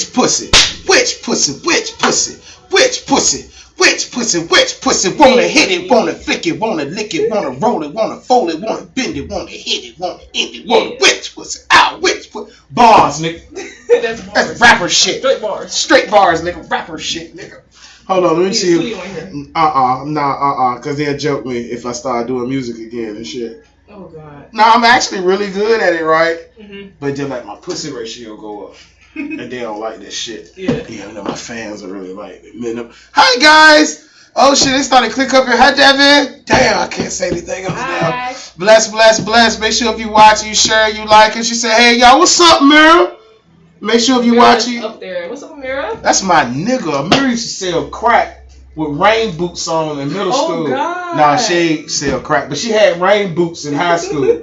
which pussy, which pussy, which pussy, which pussy, which pussy, which pussy, wanna hit it, wanna flick it, wanna lick it, wanna roll it, wanna fold it, wanna bend it, wanna hit it, wanna end it, wanna which pussy, which pussy. Bars, nigga. That's rapper shit. Straight bars, nigga. Rapper shit, nigga. Hold on, let me see. Cause they'll joke me if I start doing music again and shit. Oh God. Nah, I'm actually really good at it, right? But just like my pussy ratio go up. And they don't like this shit. Yeah, you know, my fans are really like it. Hi guys! Oh shit, they started to click up here. Hi Devin! Damn, I can't say anything else now. Bless. Make sure if you watch, you share, you like it. She said, hey y'all, what's up, Mira? Make sure if you watch it. Up there. What's up, Mira? That's my nigga. Mira used to sell crack with rain boots on in middle school. God. Nah, she ain't sell crack, but she had rain boots in high school.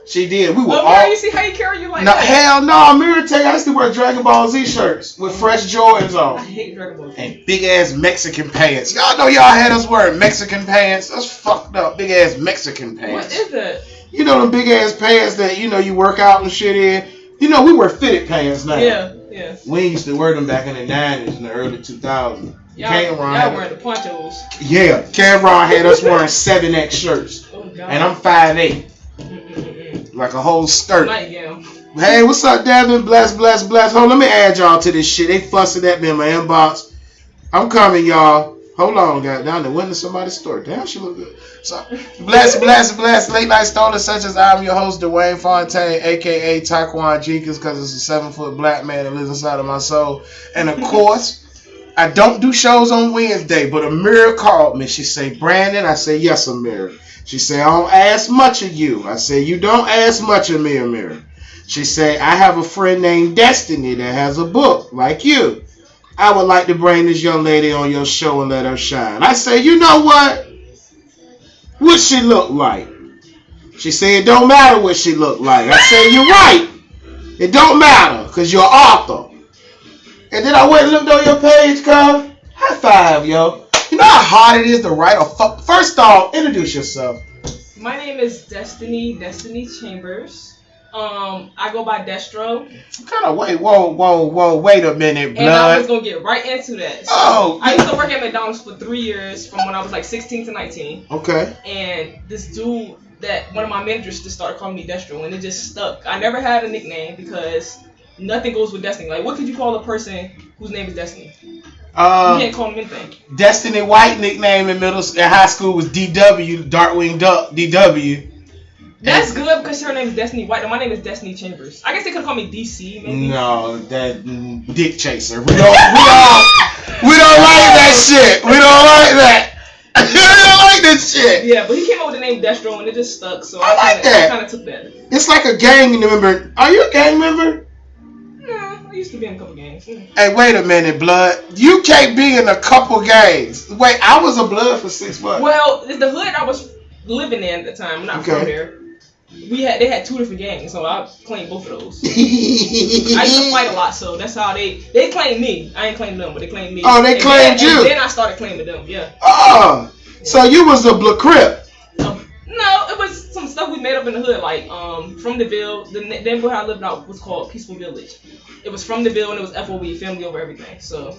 She did. We were all. You see how you carry you like that? Hell no. Mira tell you, I used to wear Dragon Ball Z shirts with fresh Jordans on. I hate Dragon Ball Z. And big ass Mexican pants. Y'all know y'all had us wearing Mexican pants. That's fucked up. Big ass Mexican pants. What is that? You know them big ass pants that you work out and shit in. You know we wear fitted pants now. Yeah. We used to wear them back in the 90s and the early 2000s. Y'all wearing the ponchos. Yeah, Cameron had us wearing 7X shirts. Oh God. And I'm 5'8". Like a whole skirt. Hey, what's up, Devin? Bless. Hold on, let me add y'all to this shit. They fussing at me in my inbox. I'm coming, y'all. Hold on, goddamn. They went to somebody's store. Damn, she look good. So, bless. Late night stoners such as I'm your host, Dwayne Fontaine, a.k.a. Taekwon Jenkins, because it's a 7-foot black man that lives inside of my soul. And, of course, I don't do shows on Wednesday, but Amira called me. She say, Brandon. I say, yes, Amira. She say, I don't ask much of you. I say, you don't ask much of me, Amira. She say, I have a friend named Destiny that has a book like you. I would like to bring this young lady on your show and let her shine. I say, you know what? What she look like? She say, it don't matter what she look like. I say, you're right. It don't matter because you're an author. And then I went and looked on your page, cuz. High five, yo. You know how hard it is to write a First off, introduce yourself. My name is Destiny Chambers. I go by Destro. Wait a minute, blood. And I was gonna get right into that. So I used to work at McDonald's for 3 years, from when I was like 16 to 19. Okay. And this dude one of my managers just started calling me Destro, and it just stuck. I never had a nickname because nothing goes with Destiny. Like, what could you call a person whose name is Destiny? You can't call him anything. Destiny White nickname in high school was DW, Darkwing Duck, DW. That's good because her name is Destiny White and my name is Destiny Chambers. I guess they could call me DC, maybe. No, that Dick Chaser. We don't like that shit. We don't like that. We don't like this shit. Yeah, but he came up with the name Destro and it just stuck, so I like that. I kind of took that. It's like a gang member. Are you a gang member? I used to be in a couple gangs. Hey, wait a minute, blood. You can't be in a couple gangs. Wait, I was a blood for 6 months. Well, the hood I was living in at the time, I'm not from there. They had 2 different gangs, so I claimed both of those. I used to fight a lot, so that's how they claimed me. I ain't claimed them, but they claimed me. Oh, they claimed you. And then I started claiming them. Yeah. Oh, yeah. So you was a Bla Crip. No, it was some stuff we made up in the hood, like from the Ville. The neighborhood I lived out was called Peaceful Village. It was from the Ville and it was FOV, family over everything. So.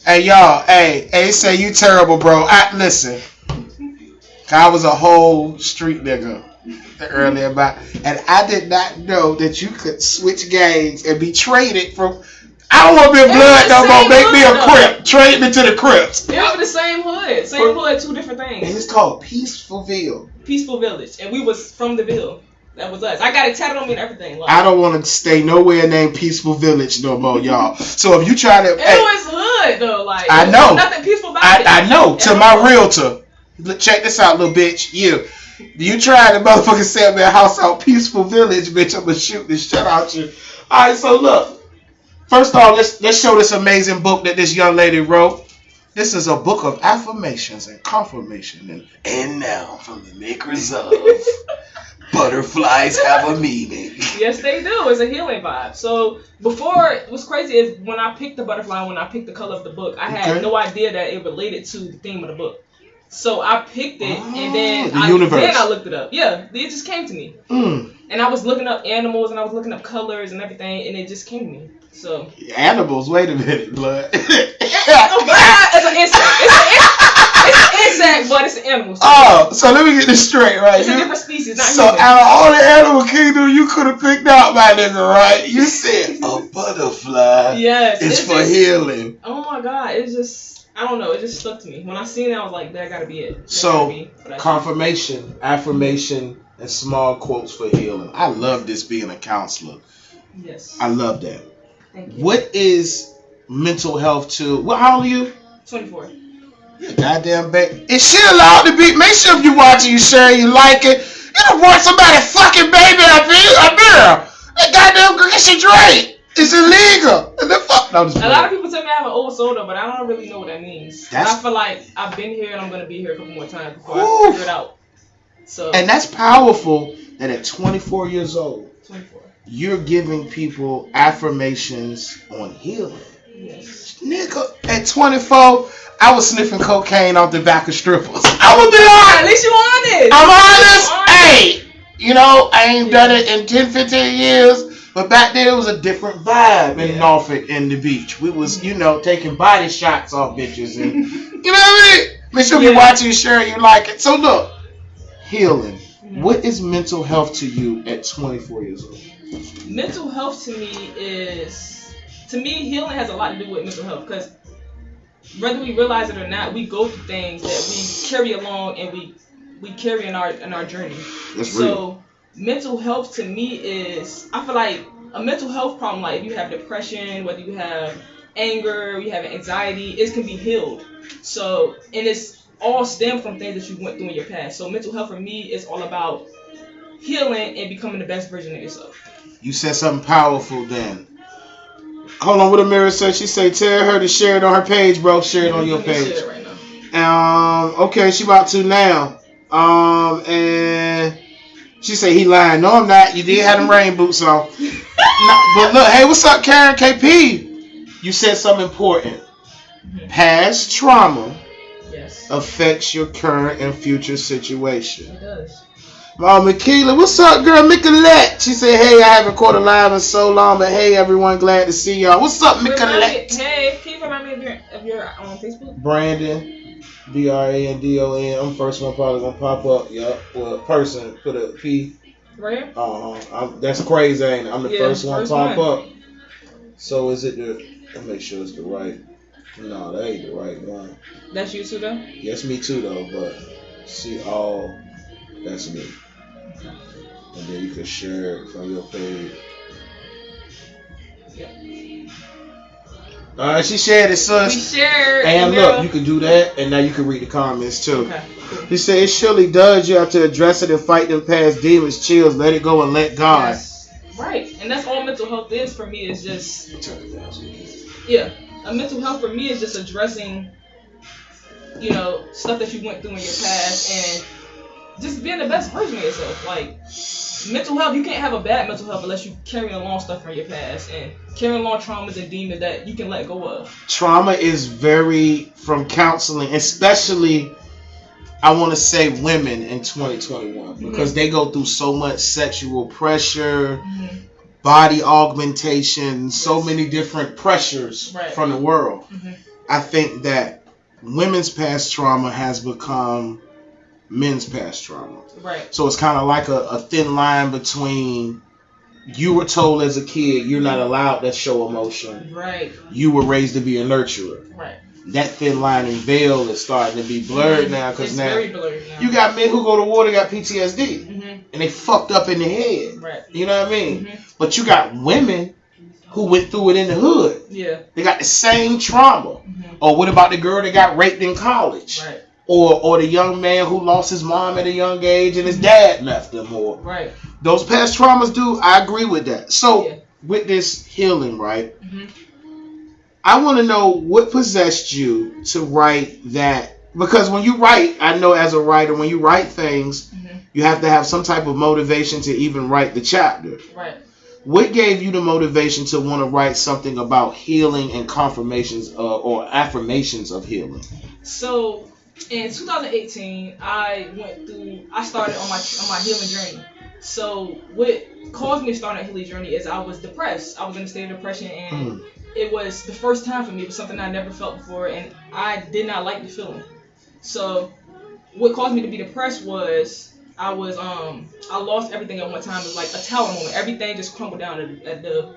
Hey y'all, hey, say you terrible, bro. Listen, I was a whole street nigga earlier and I did not know that you could switch gangs and be traded from. I don't want to be a blood no more. Make me a Crip. Trade me to the Crips. It was the same hood. Same hood, 2 different things. And it's called Peacefulville. Peaceful Village. And we was from the Ville. That was us. I got it tatted on me and everything. Like, I don't want to stay nowhere named Peaceful Village no more, y'all. So if you try to... It was hood, though. Like, I know. Nothing peaceful about it. I know. To my realtor. Check this out, little bitch. You try to motherfucking sell me a house out Peaceful Village, bitch. I'm going to shoot this shit out you. All right, so look. First off, let's show this amazing book that this young lady wrote. This is a book of affirmations and confirmation. And now, from the makers of Butterflies Have a Meaning. Yes, they do. It's a healing vibe. So, before, what's crazy is when I picked the butterfly, when I picked the color of the book, I had no idea that it related to the theme of the book. So, I picked it, and then I looked it up. Yeah, it just came to me. And I was looking up animals and I was looking up colors and everything, and it just came to me. So animals. Wait a minute, blood. It's an insect. It's an insect, but it's an animal. So let me get this straight, right? It's a different species, not so human. Out of all the animal kingdom, you could have picked out my nigga, right? You said a butterfly. Yes. It's for healing. Oh my God! It's just, I don't know. It just stuck to me. When I seen it, I was like, that gotta be it. Confirmation, affirmation, and small quotes for healing. I love this being a counselor. Yes. I love that. Thank you. What is mental health to? How old are you? 24. You goddamn baby. Is she allowed to be? Make sure if you watching, you share, you like it. You don't want somebody fucking baby up here. That goddamn girl, she drink. It's illegal. The fuck? No, a lot of people tell me I have an old soul though, but I don't really know what that means. I feel like I've been here and I'm gonna be here a couple more times before I figure it out. So. And that's powerful that at 24 years old, 24. You're giving people affirmations on healing. Yes. Nigga, at 24, I was sniffing cocaine off the back of strippers. I would be honest. At least you honest. I'm honest. Hey, I ain't done it in 10, 15 years, but back then it was a different vibe in Norfolk and the beach. We was, taking body shots off bitches and, you know what I mean? Make sure you watching, share, you like it. So look, healing. What is mental health to you at 24 years old? Mental health to me, healing has a lot to do with mental health because whether we realize it or not, we go through things that we carry along and we carry in our journey. That's real. So mental health to me is, I feel like a mental health problem, like if you have depression, whether you have anger, you have anxiety, it can be healed. So, and it's all stem from things that you went through in your past. So mental health for me is all about healing and becoming the best version of yourself. You said something powerful then. Hold on, what Amira said? She said, tell her to share it on her page, bro. Share it on your page. Share it right now. Okay, she about to now. And she said he lying. No, I'm not. You did have them rain boots on. But look, hey, what's up, Karen KP? You said something important. Past trauma affects your current and future situation. It does. Michaela, what's up, girl? Micolette. She said, hey, I haven't caught a live in so long, but hey, everyone, glad to see y'all. What's up, Micolette? Hey, can you remind me of your Facebook? Brandon, Brandon. I'm the first one probably gonna pop up. Yup. Well, person, put a P. Right here? That's crazy, ain't it? I'm the first one to pop one. up. So is it let me make sure it's the right. No, that ain't the right one. That's you too, though? Yes, me too, though, but see all, that's me. And then you can share it from your page. Yep. Alright, she shared it, sis. We shared. And look, you can do that, and now you can read the comments too. Okay. He said, it surely does. You have to address it and fight them past demons, chills, let it go and let God. Yes. Right. And that's all mental health is for me, is just. Turn it down so you can. Yeah. A mental health for me is just addressing, stuff that you went through in your past and just being the best version of yourself. Like, mental health, you can't have a bad mental health unless you carry along stuff from your past and carrying along traumas and demons that you can let go of. Trauma is from counseling, especially, I want to say women in 2021, because they go through so much sexual pressure, body augmentation, so many different pressures from the world. I think that women's past trauma has become men's past trauma. Right. So it's kind of like a thin line between you were told as a kid you're not allowed to show emotion. Right. You were raised to be a nurturer. Right. That thin line and veil is starting to be blurred now, because now very blurred now. You got men who go to war, they got PTSD. And they fucked up in the head. Right. You know what I mean? But you got women who went through it in the hood. Yeah. They got the same trauma. Or what about the girl that got raped in college? Right. Or the young man who lost his mom at a young age and his dad left him. Or those past traumas, dude, I agree with that. So with this healing, right? I want to know what possessed you to write that. Because when you write, I know as a writer, when you write things, you have to have some type of motivation to even write the chapter. Right. What gave you the motivation to want to write something about healing and confirmations or affirmations of healing? So in 2018, I started on my healing journey. So what caused me to start a healing journey is I was depressed. I was in a state of depression, and it was the first time for me. It was something I never felt before, and I did not like the feeling. So what caused me to be depressed was I lost everything at one time. It was like a tower moment. Everything just crumbled down at the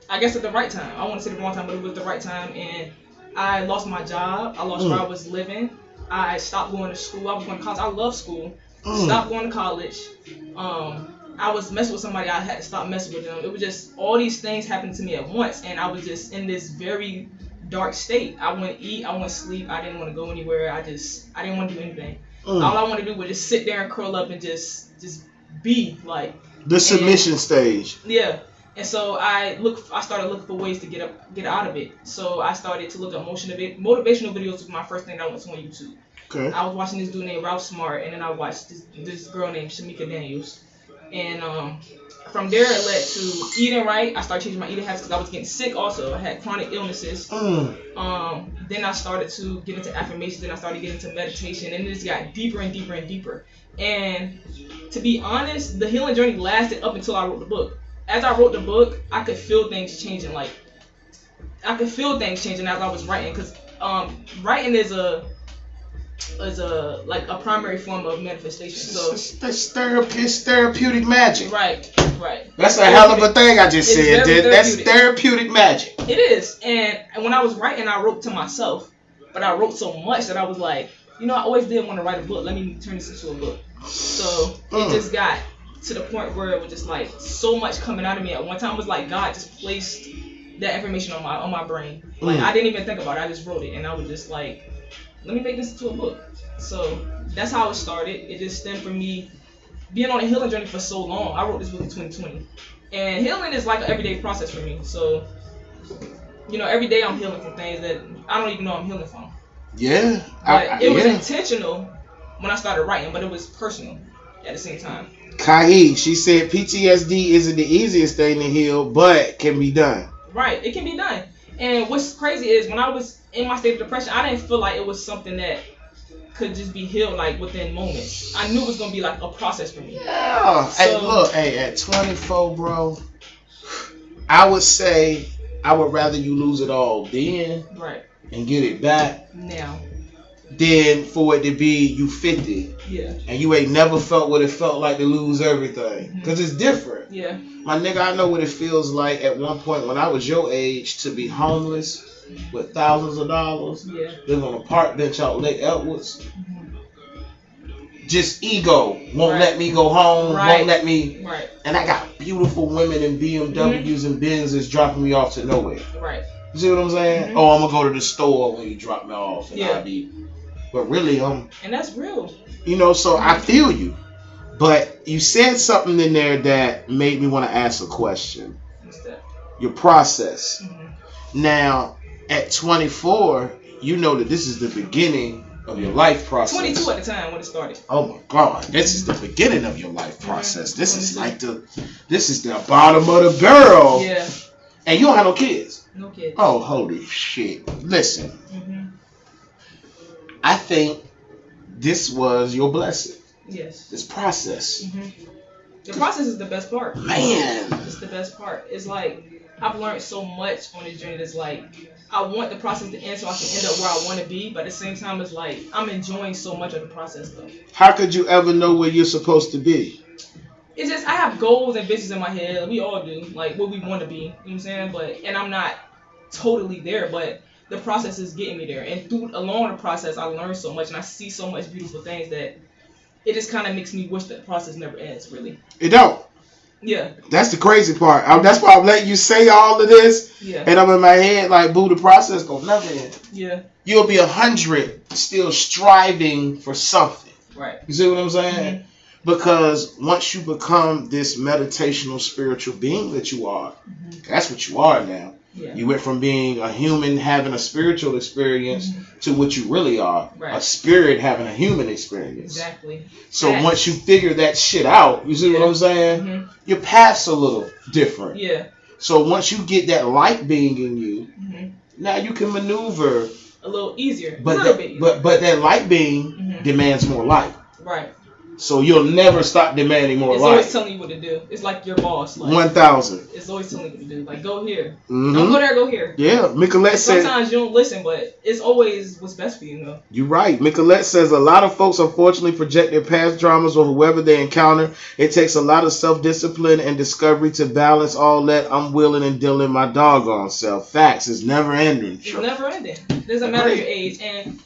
right time. I want to say the wrong time, but it was the right time, and I lost my job. I lost where I was living. I stopped going to school. I was going to college. I love school. Stopped going to college. I was messing with somebody. I had to stop messing with them. It was just all these things happened to me at once, and I was just in this very dark state. I wouldn't eat. I wouldn't sleep. I didn't want to go anywhere. I didn't want to do anything. All I wanted to do was just sit there and curl up and just be like the submission stage. Yeah. And so I started looking for ways to get out of it. So I started to look at motivational videos. Was my first thing that I went to on YouTube. Okay. I was watching this dude named Ralph Smart, and then I watched this girl named Shamika Daniels. And from there it led to eating right. I started changing my eating habits because I was getting sick also. I had chronic illnesses. Then I started to get into affirmations, then I started getting into meditation, and it just got deeper and deeper and deeper. And to be honest, the healing journey lasted up until I wrote the book. As I wrote the book, I could feel things changing. As I was writing, because writing is a primary form of manifestation. So it's therapeutic magic. Right. That's a hell of a thing I just said. That's therapeutic magic. It is. And when I was writing, I wrote to myself, but I wrote so much that I was like, I always did want to write a book. Let me turn this into a book. So it just got to the point where it was just like so much coming out of me at one time. It was like God just placed that information on my brain. Like I didn't even think about it. I just wrote it, and I was just like, let me make this into a book. So that's how it started. It just stemmed from me being on a healing journey for so long. I wrote this book in 2020. And healing is like an everyday process for me. So, every day I'm healing from things that I don't even know I'm healing from. Yeah. But it was intentional when I started writing, but it was personal at the same time. Kahi, she said PTSD isn't the easiest thing to heal, but can be done. Right. It can be done. And what's crazy is when I was in my state of depression, I didn't feel like it was something that could just be healed like within moments. I knew it was gonna be like a process for me. Yeah. So, at 24, bro, I would say I would rather you lose it all then, right, and get it back now, than for it to be you 50, and you ain't never felt what it felt like to lose everything, because it's different. Yeah. My nigga, I know what it feels like at one point when I was your age to be homeless with thousands of dollars, living on a park bench out Lake Edwards. Just ego won't let me go home, won't let me. Right. And I got beautiful women in BMWs and Benzes dropping me off to nowhere. Right. You see what I'm saying? Oh, I'm gonna go to the store when you drop me off, and I'll be. But really, and that's real. So I feel you. But you said something in there that made me want to ask a question. What's that? Your process. Now, at 24, you know that this is the beginning of your life process. 22 at the time when it started. Oh my God, this is the beginning of your life process. This is like this is the bottom of the barrel. Yeah. And you don't have no kids. No kids. Oh, holy shit. Listen. I think this was your blessing. Yes. This process. The process is the best part. Man. It's the best part. It's like I've learned so much on this journey that's like I want the process to end so I can end up where I want to be, but at the same time it's like I'm enjoying so much of the process though. How could you ever know where you're supposed to be? It's just I have goals and visions in my head. We all do, like what we want to be. You know what I'm saying? And I'm not totally there, but the process is getting me there. And along the process I learned so much and I see so much beautiful things that it just kind of makes me wish that the process never ends, really. It don't. Yeah. That's the crazy part. That's why I'm letting you say all of this. Yeah. And I'm in my head like, boo, the process gonna never end. Yeah. You'll be 100 still striving for something. Right. You see what I'm saying? Because once you become this meditational spiritual being that you are, that's what you are now. Yeah. You went from being a human having a spiritual experience to what you really are, a spirit having a human experience. Exactly. So once you figure that shit out, you see what I'm saying? Your path's a little different. Yeah. So once you get that light being in you, now you can maneuver a little easier. But that light being demands more light. Right. So you'll never stop demanding more light. It's always telling you what to do. It's like your boss. Like, 1,000. It's always telling you what to do. Like, go here. Don't go there, go here. Yeah, Micolette said. Sometimes you don't listen, but it's always what's best for you, though. You're right. Micolette says a lot of folks unfortunately project their past dramas or whoever they encounter. It takes a lot of self-discipline and discovery to balance all that. I'm willing and dealing my doggone self. Facts. It's never ending. It's never ending. It doesn't matter your age. And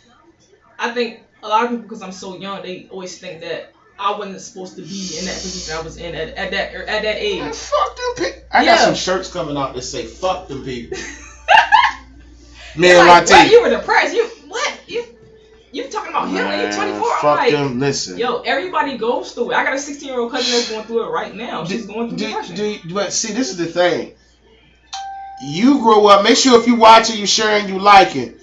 I think a lot of people, because I'm so young, they always think that I wasn't supposed to be in that position I was in at that age. Man, fuck them people. I got some shirts coming out that say "fuck them people." Man, like, what? You were depressed. You talking about healing? You're 24. Fuck I'm like, them. Listen. Yo, everybody goes through it. I got a 16-year-old cousin that's going through it right now. She's going through depression. But see, this is the thing. You grow up. Make sure if you watching, you sharing, you liking.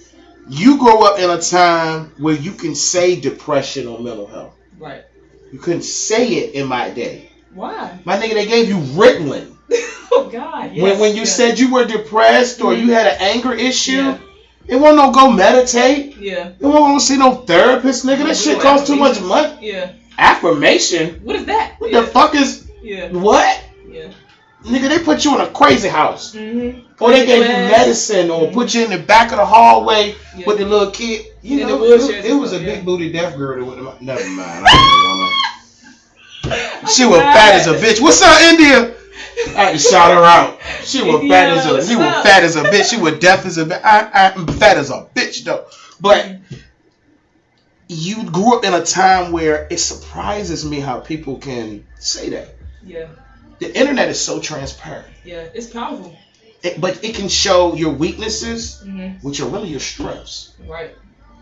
You grow up in a time where you can say depression or mental health. Right. You couldn't say it in my day. Why? My nigga, they gave you Ritalin. Oh, God, yes. When you said you were depressed or you had an anger issue, it won't no go meditate. Yeah. It won't go see no therapist, nigga. That shit costs too much money. Yeah. Affirmation? What is that? What the fuck is... Yeah. What? Yeah. Nigga, they put you in a crazy house. Mm-hmm. Or they gave you medicine or put you in the back of the hallway with the little kid. You know, it was a big booty deaf girl that went to never mind. She was fat as a bitch. What's up, India? I had to shout her out. She was fat as a bitch. She was deaf as a bitch. I'm fat as a bitch though. But you grew up in a time where it surprises me how people can say that. Yeah. The internet is so transparent. Yeah, it's powerful. But it can show your weaknesses, which are really your strengths. Right.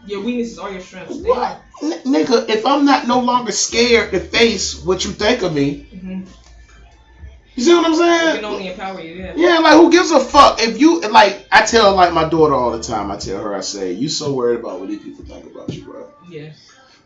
Your weaknesses are your strengths. What? Nigga, if I'm no longer scared to face what you think of me, you see what I'm saying? It can only empower you, yeah. Yeah, like, who gives a fuck? If you, like, I tell, like, my daughter all the time, I tell her, I say, you so worried about what these people think about you, bro. Yeah.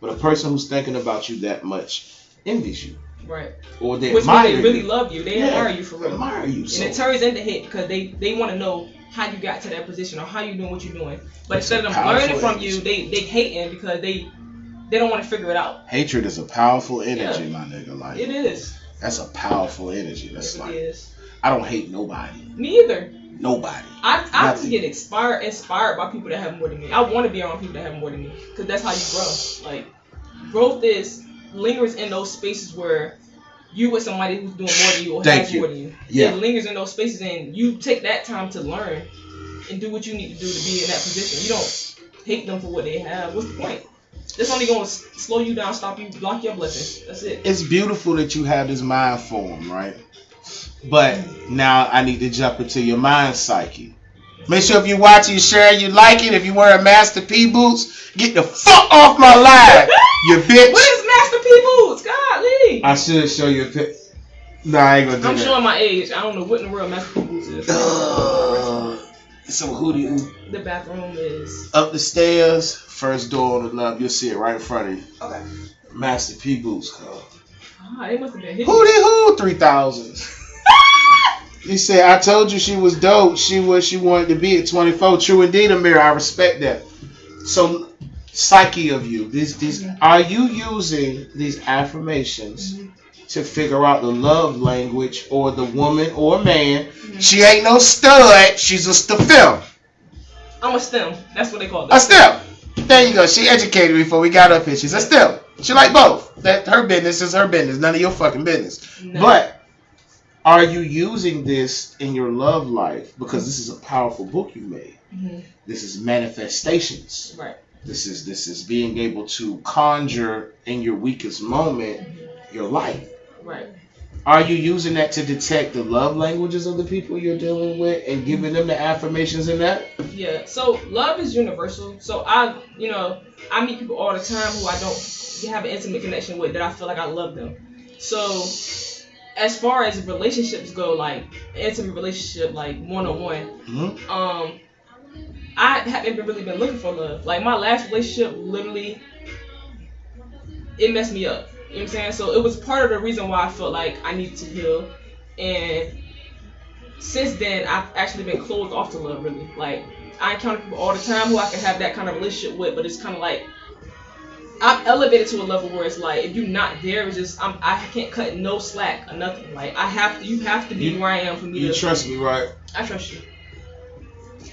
But a person who's thinking about you that much envies you. Right. Or they Which admire means they really love you. They admire you for real. They admire you. And it turns into hate because they want to know how you got to that position or how you doing what you're doing. But instead of them learning from you, they hating because they don't want to figure it out. Hatred is a powerful energy, my nigga. Like, it is. That's a powerful energy. That's like, I don't hate nobody. Me either. Nobody. I just get inspired by people that have more than me. I want to be around people that have more than me because that's how you grow. Like, growth lingers in those spaces where you with somebody who's doing more than you or has more than you. Yeah. It lingers in those spaces and you take that time to learn and do what you need to do to be in that position. You don't hate them for what they have. What's the point? It's only going to slow you down, stop you, block your blessings. That's it. It's beautiful that you have this mind form, right? But now I need to jump into your mind psyche. Make sure if you watch it, you share, you like it. If you wear Master P boots, get the fuck off my live, you bitch. What is Master P boots? Golly. I should show you a pic. Nah, I ain't gonna do that. I'm showing my age. I don't know what in the world Master P boots is. So who do you? The bathroom is up the stairs, first door on the left. You'll see it right in front of you. Okay. Master P boots, cuz. They must have been hitting. Who 3,000s. He said, I told you she was dope. She was she wanted to be at 24. True indeed, Amir. I respect that. So, psyche of you. These are you using these affirmations to figure out the love language or the woman or man? She ain't no stud. She's a STEM. I'm a STEM. That's what they call it. A STEM. There you go. She educated me before we got up here. She's a STEM. She like both. That her business is her business. None of your fucking business. No. But are you using this in your love life? Because this is a powerful book you made. This is manifestations. Right. This is being able to conjure in your weakest moment your life. Right. Are you using that to detect the love languages of the people you're dealing with and giving them the affirmations in that? Yeah. So love is universal. So I meet people all the time who I don't have an intimate connection with that I feel like I love them. So as far as relationships go, like intimate relationship, like one-on-one, I haven't really been looking for love. Like my last relationship, literally, it messed me up. You know what I'm saying? So it was part of the reason why I felt like I needed to heal. And since then, I've actually been closed off to love, really. Like, I encounter people all the time who I can have that kind of relationship with, but it's kind of like, I've elevated to a level where it's like if you're not there, it's just I can't cut no slack or nothing. Like you have to be where I am for me. You trust me, right? I trust you.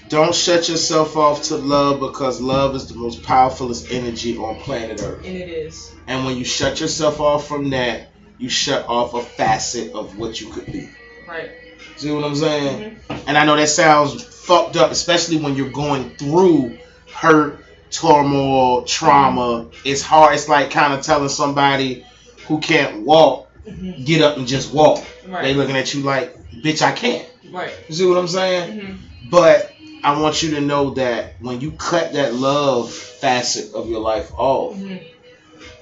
Don't shut yourself off to love, because love is the most powerfulest energy on planet Earth. And it is. And when you shut yourself off from that, you shut off a facet of what you could be. Right. See what I'm saying? Mm-hmm. And I know that sounds fucked up, especially when you're going through hurt, turmoil, trauma. Mm-hmm. It's hard. It's like kind of telling somebody who can't walk, mm-hmm. get up and just walk. Right. They looking at you like, bitch, I can't. Right. You see what I'm saying? Mm-hmm. But I want you to know that when you cut that love facet of your life off, mm-hmm.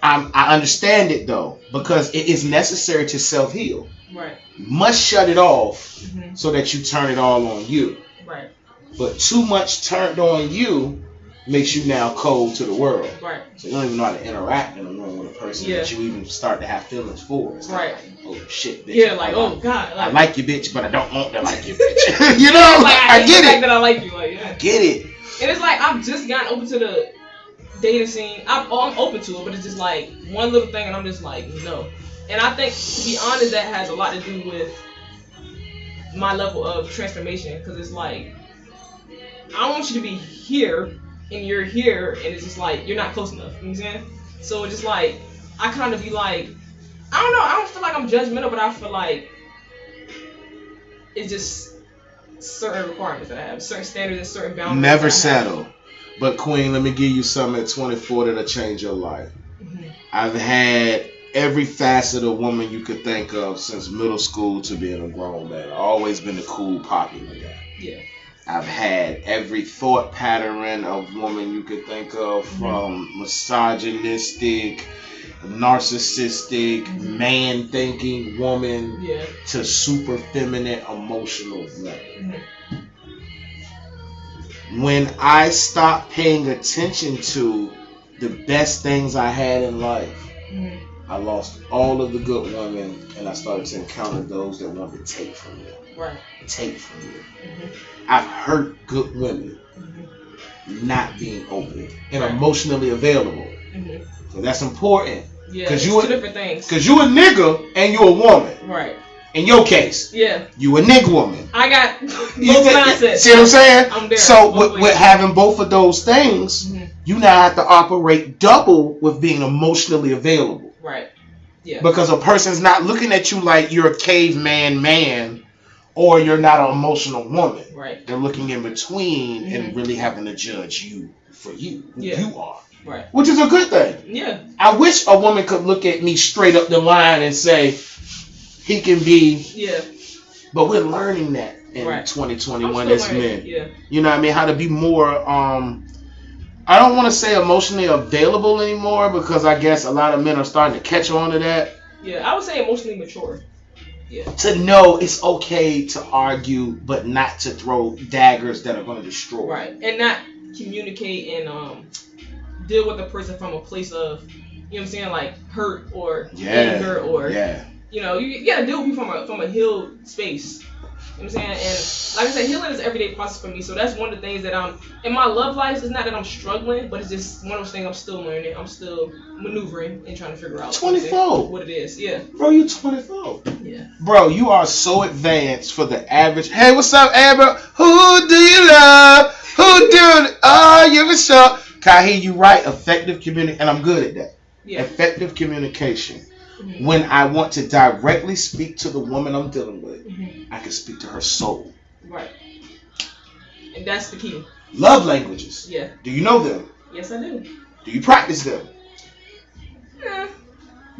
I understand it though, because it is necessary to self-heal. Right. You must shut it off, mm-hmm. so that you turn it all on you. Right. But too much turned on you makes you now cold to the world. Right. So you don't even know how to interact in a room with a person that you even start to have feelings for. It's right. Like, oh shit, bitch. Yeah, like, oh god. Like, I like you, bitch, but I don't want to like you, bitch. You know? Like, I get it. That I like you. Like, yeah. I get it. And it's like I've just gotten open to the dating scene. I'm open to it, but it's just like one little thing and I'm just like, no. And I think, to be honest, that has a lot to do with my level of transformation, because it's like I want you to be here and you're here and it's just like you're not close enough. You know what I'm saying? So it's just like I kind of be like, I don't know, I don't feel like I'm judgmental, but I feel like it's just certain requirements that I have, certain standards and certain boundaries. Never settle. But Queen, let me give you something at 24 that'll change your life. Mm-hmm. I've had every facet of woman you could think of since middle school to being a grown man. I've always been the cool, popular guy. Yeah. I've had every thought pattern of woman you could think of, mm-hmm. from misogynistic, narcissistic, mm-hmm. man-thinking woman, to super feminine, emotional woman. Mm-hmm. When I stopped paying attention to the best things I had in life, mm-hmm. I lost all of the good women, and I started to encounter those that wanted to take from me. Right. Take from you. Mm-hmm. I've hurt good women, mm-hmm. not being open and emotionally available. Mm-hmm. So that's important. Yeah, it's two different things. Because you a nigga and you a woman. Right. In your case, you a nigga woman. I got both mindsets. See what I'm saying? I'm there. So with having both of those things, mm-hmm. you now have to operate double with being emotionally available. Right. Yeah. Because a person's not looking at you like you're a caveman man, or you're not an emotional woman. Right. They're looking in between, mm-hmm. and really having to judge you for who you are. Right. Which is a good thing. Yeah. I wish a woman could look at me straight up the line and say, he can be. Yeah. But we're learning that in 2021 as men. Yeah. You know what I mean? How to be more, I don't want to say emotionally available anymore, because I guess a lot of men are starting to catch on to that. Yeah, I would say emotionally mature. Yeah. To know it's okay to argue, but not to throw daggers that are going to destroy. Right. And not communicate and deal with a person from a place of, you know what I'm saying, like hurt or anger or, you know, you got to deal with people from a healed space. You know what I'm saying? And like I said, healing is an everyday process for me. So that's one of the things that in my love life, it's not that I'm struggling, but it's just one of those things I'm still learning. I'm still maneuvering and trying to figure out 24. What it is. Yeah. Bro, you 24. Yeah. Bro, you are so advanced for the average. Hey, what's up, Amber? Who do you love? Who do? Oh, you're sure. Can I hear you right? Effective communication. And I'm good at that. Yeah. Effective communication. Mm-hmm. When I want to directly speak to the woman I'm dealing with, mm-hmm. I can speak to her soul. Right. And that's the key. Love languages. Yeah. Do you know them? Yes, I do. Do you practice them? Yeah.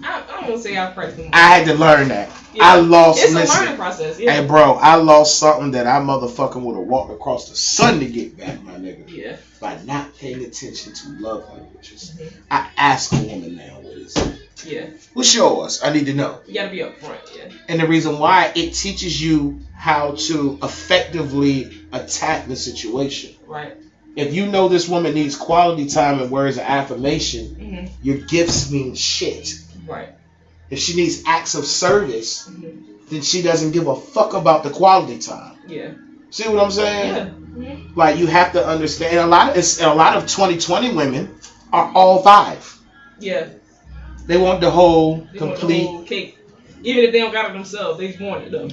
I don't want to say I practice them. I had to learn that. Yeah. I lost. It's a learning process. Yeah. Hey, bro, I lost something that I motherfucking would have walked across the sun to get back, my nigga. Yeah. By not paying attention to love languages. Mm-hmm. I ask a woman now, what is it? Yeah. What's yours? I need to know. You gotta be upfront, yeah. And the reason why, it teaches you how to effectively attack the situation. Right. If you know this woman needs quality time and words of affirmation, mm-hmm. your gifts mean shit. Right. If she needs acts of service, mm-hmm. then she doesn't give a fuck about the quality time. Yeah. See what I'm saying? Yeah. Mm-hmm. Like, you have to understand, a lot of 2020 women are all 5. Yeah. They want the whole they complete want the whole cake. Even if they don't got it themselves, they just want it though.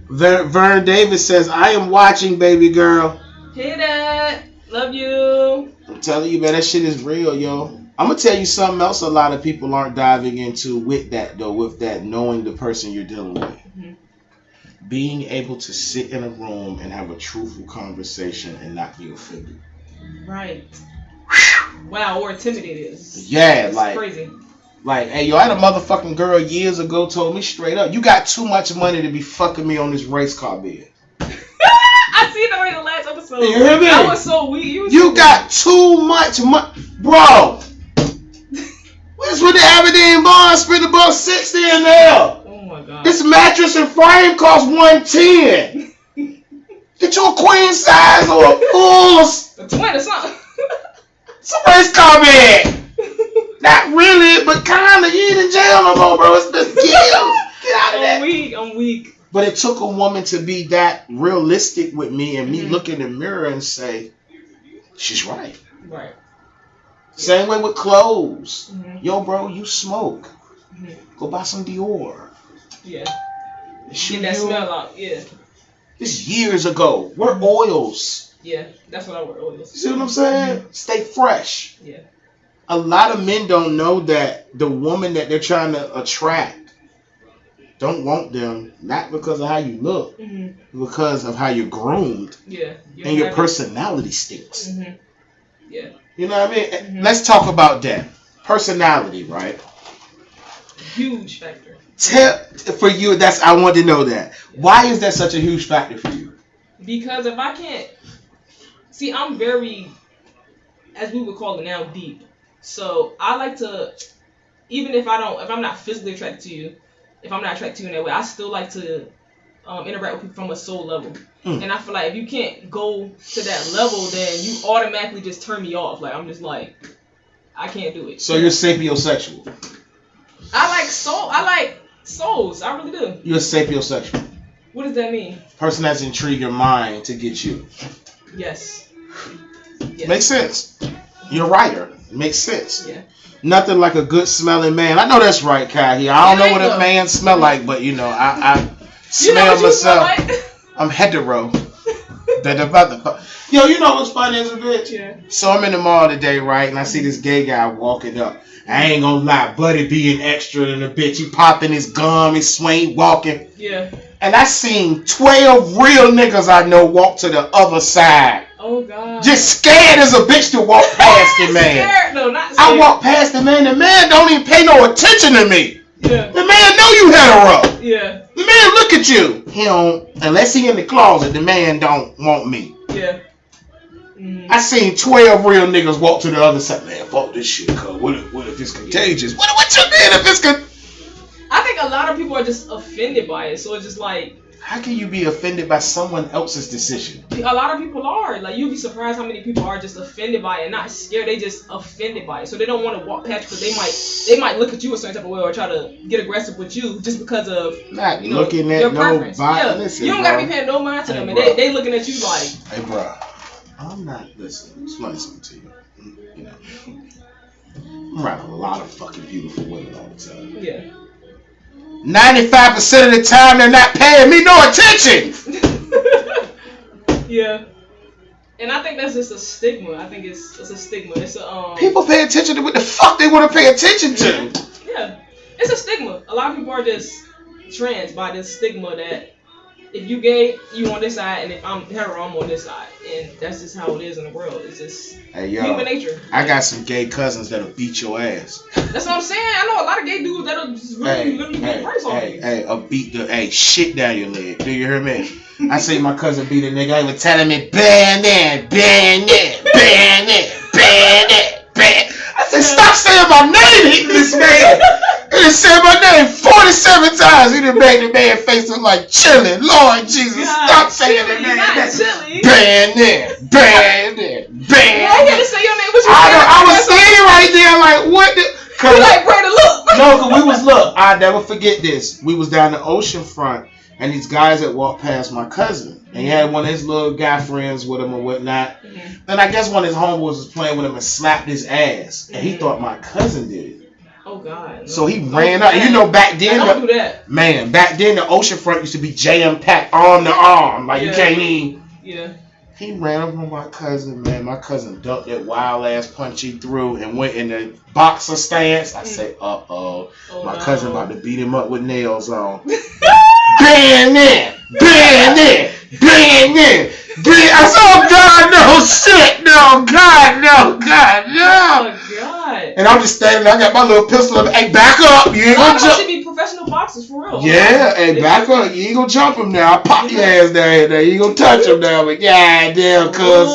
Vern Davis says, I am watching, baby girl. Hey, Dad. Love you. I'm telling you, man, that shit is real, yo. I'm going to tell you something else a lot of people aren't diving into with that, though, with that knowing the person you're dealing with. Mm-hmm. Being able to sit in a room and have a truthful conversation and not be offended. Right. Wow, or intimidated. Yeah, it's like crazy. Like, hey, yo, I had a motherfucking girl years ago told me straight up, you got too much money to be fucking me on this race car bed. I seen that in the last episode. You hear me? That was so weird. You got too much money. Bro. What's with the Aberdeen Bond? Spend about $60 in there. Oh my God. This mattress and frame costs $110. Get you a queen size or a full. A twin or something. It's a race car bed. Not really, but kind of. You ain't in jail no more, bro. It's the gills. Get out of that. I'm weak. But it took a woman to be that realistic with me and me look in the mirror and say, she's right. Right. Same way with clothes. Mm-hmm. Yo, bro, you smoke. Mm-hmm. Go buy some Dior. Yeah. Get that smell out. Yeah. This years ago. Wear oils. Yeah, that's what I wear, oils. See what I'm saying? Mm-hmm. Stay fresh. Yeah. A lot of men don't know that the woman that they're trying to attract don't want them, not because of how you look, because of how you're groomed. Yeah. And your personality stinks. Mm-hmm. Yeah. You know what I mean? Mm-hmm. Let's talk about that. Personality, right? Huge factor. For you, I want to know that. Why is that such a huge factor for you? Because if I can't... See, I'm very, as we would call it now, deep. So I like to, even if I'm not physically attracted to you, if I'm not attracted to you in that way, I still like to interact with people from a soul level. And I feel like if you can't go to that level, then you automatically just turn me off. Like, I'm just like, I can't do it. So you're sapiosexual. I like souls. I really do. You're sapiosexual. What does that mean? Person that's intrigued your mind to get you. Yes. Makes sense. You're a writer. Makes sense. Yeah. Nothing like a good smelling man. I know that's right, Kai. I don't know what a man smell like, but I smell myself. Like? I'm hetero. Yo, you know what's funny as a bitch? Yeah. So I'm in the mall today, right? And I see this gay guy walking up. I ain't gonna lie, buddy being extra than a bitch. He popping his gum, his swing, walking. Yeah. And I seen 12 real niggas I know walk to the other side. Oh God. Just scared as a bitch to walk past the man. Scared? No, not scared. I walk past the man. The man don't even pay no attention to me. Yeah. The man know you hetero. Yeah. The man look at you. He don't, unless he in the closet, the man don't want me. Yeah. I seen 12 real niggas walk to the other side. Man, fuck this shit, cuz. What if it's contagious? What you mean if it's I think a lot of people are just offended by it. So it's just like... How can you be offended by someone else's decision? A lot of people are. Like, you'd be surprised how many people are just offended by it. Not scared, they just offended by it. So they don't want to walk past because they might look at you a certain type of way or try to get aggressive with you just because of looking at your preference. Listen, you don't got to be paying no mind to them. And they looking at you like... Hey, bro. I'm not listening. Explain something to you. I'm around a lot of fucking beautiful women all the time. Yeah. 95% of the time they're not paying me no attention. Yeah. And I think that's just a stigma. I think it's a stigma. It's a people pay attention to what the fuck they want to pay attention to. Yeah. It's a stigma. A lot of people are just trans by this stigma that if you gay, you on this side, and if I'm hetero, I'm on this side. And that's just how it is in the world. It's just human nature. I got some gay cousins that'll beat your ass. That's what I'm saying. I know a lot of gay dudes that'll just literally get price on you. Hey, shit down your leg. Do you hear me? I see my cousin beat a nigga. He was telling me, ban it. I said, stop saying my name, this man. He done said my name 47 times. He done made the man face look like chilling. Lord Jesus, stop saying the name. Ban it. I had to say your name. I was saying right there, like, what the... You like Brandon, look. No, because I'll never forget this. We was down the ocean front, and these guys that walked past my cousin, and he had one of his little guy friends with him or whatnot. Then I guess one of his homeboys was playing with him and slapped his ass, and he thought my cousin did it. Oh God. No. So he ran up. You know, back then, don't do that. Man, back then the oceanfront used to be jam packed arm to arm, like you can't even. Yeah. He ran up on my cousin, man. My cousin ducked that wild ass punch he threw and went in the boxer stance. I said, my cousin about to beat him up with nails on. Bang in, bang in, bang in. I said, oh God, no shit, no, God, no, God, no. Oh God. And I'm just standing there. I got my little pistol. Hey, back up. You ain't gonna jump. Should be professional boxers for real. Yeah, hey, back up. You ain't gonna jump him now. I pop your ass down there. You ain't gonna touch him now. But yeah, damn, cuz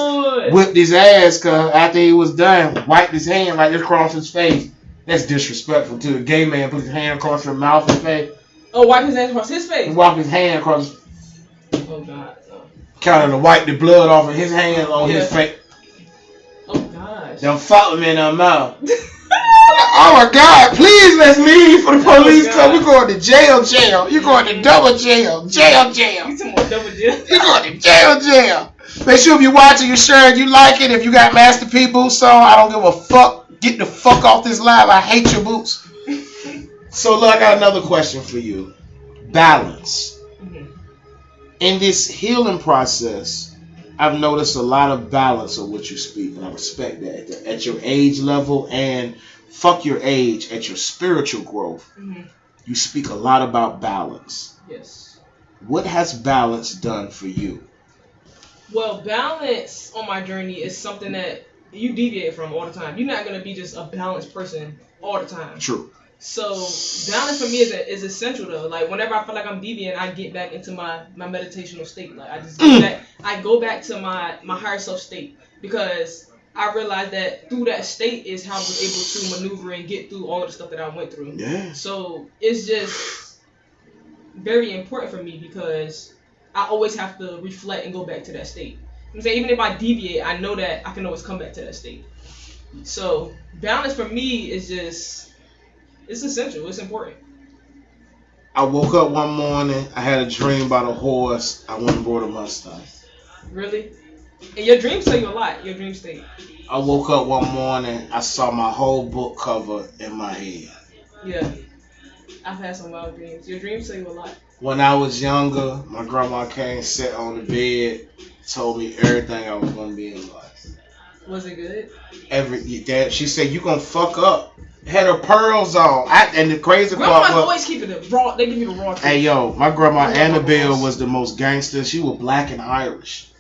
whipped his ass, cuz after he was done, wiped his hand like this across his face. That's disrespectful too. A gay man put his hand across your mouth and face. Oh, wipe his hand across his face. He wiped his hand across. Oh God. Kind of to wipe the blood off of his hand on his face. Oh gosh. Don't fuck with me in the mouth. Oh my God! Please let's leave for the police come. We're going to jail. You're going to double jail. You talking about double jail? You're going to jail. Make sure if you're watching, you share, you like it. If you got Master P boots on, I don't give a fuck. Get the fuck off this live. I hate your boots. So look, I got another question for you. Balance. In this healing process, I've noticed a lot of balance of what you speak, and I respect that. At your age level and fuck your age, at your spiritual growth, you speak a lot about balance. Yes. What has balance done for you? Well, balance on my journey is something that you deviate from all the time. You're not going to be just a balanced person all the time. True. So balance for me is essential though. Like whenever I feel like I'm deviating, I get back into my meditational state. Like I just get back. I go back to my higher self state because I realized that through that state is how I was able to maneuver and get through all of the stuff that I went through. Yeah. So it's just very important for me because I always have to reflect and go back to that state. I'm saying even if I deviate, I know that I can always come back to that state. So balance for me is just. It's essential. It's important. I woke up one morning. I had a dream about a horse. I went and brought a Mustang. Really? And your dreams tell you a lot. Your dream state. I woke up one morning. I saw my whole book cover in my head. Yeah. I've had some wild dreams. Your dreams tell you a lot. When I was younger, my grandma came, sat on the bed, told me everything I was going to be in life. Was it good? She said, you going to fuck up. Had her pearls on. And the crazy part was... Grandma's always keeping it raw. They give you the raw. Hey, yo, my grandma Annabelle was the most gangster. She was black and Irish.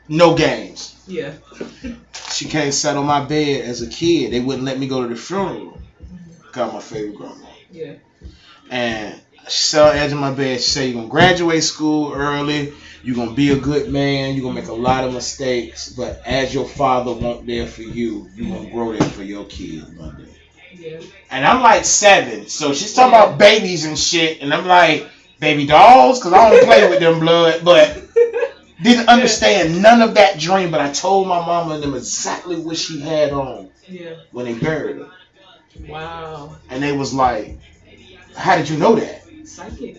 No games. Yeah. She came sat on my bed as a kid. They wouldn't let me go to the funeral. Got my favorite grandma. Yeah. And she sat on the edge of my bed. She said, you're going to graduate school early. You're going to be a good man. You're going to make a lot of mistakes. But as your father won't there for you, you're going to grow there for your kid one day. Yeah. And I'm like 7. So she's talking about babies and shit. And I'm like, baby dolls? Because I don't play with them blood. But didn't understand none of that dream. But I told my mama and them exactly what she had on when they buried her. Wow. And they was like, how did you know that? Psychic.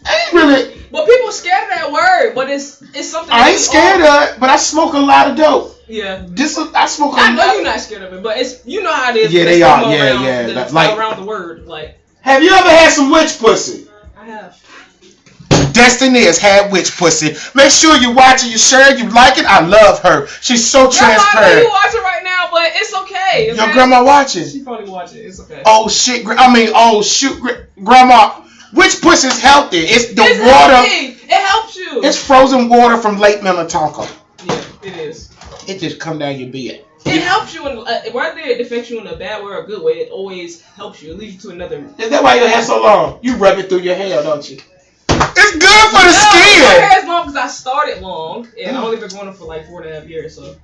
I ain't really... But people scared of that word, but it's something. I ain't scared of it, but I smoke a lot of dope. Yeah. I smoke a lot. I know you're not scared of it, but it's you know how it is. Yeah, they are. Yeah. Like around the word, like. Have you ever had some witch pussy? I have. Destiny has had witch pussy. Make sure you watch it, you share it, you like it. I love her. She's so transparent. I know you watch it right now, but it's okay. Your grandma watches. She probably watch it. It's okay. Oh shit! Grandma. Witch pussy is healthy. It's water. Healthy. It helps you. It's frozen water from Lake Minnetonka. Yeah, it is. It just come down your bed. It helps you, whether it affects you in a bad way or a good way, it always helps you. It leads you to another. Is that why your hair so long? You rub it through your hair, don't you? It's good for the skin. My hair is long because I started long, and I've only been growing it for like 4.5 years, so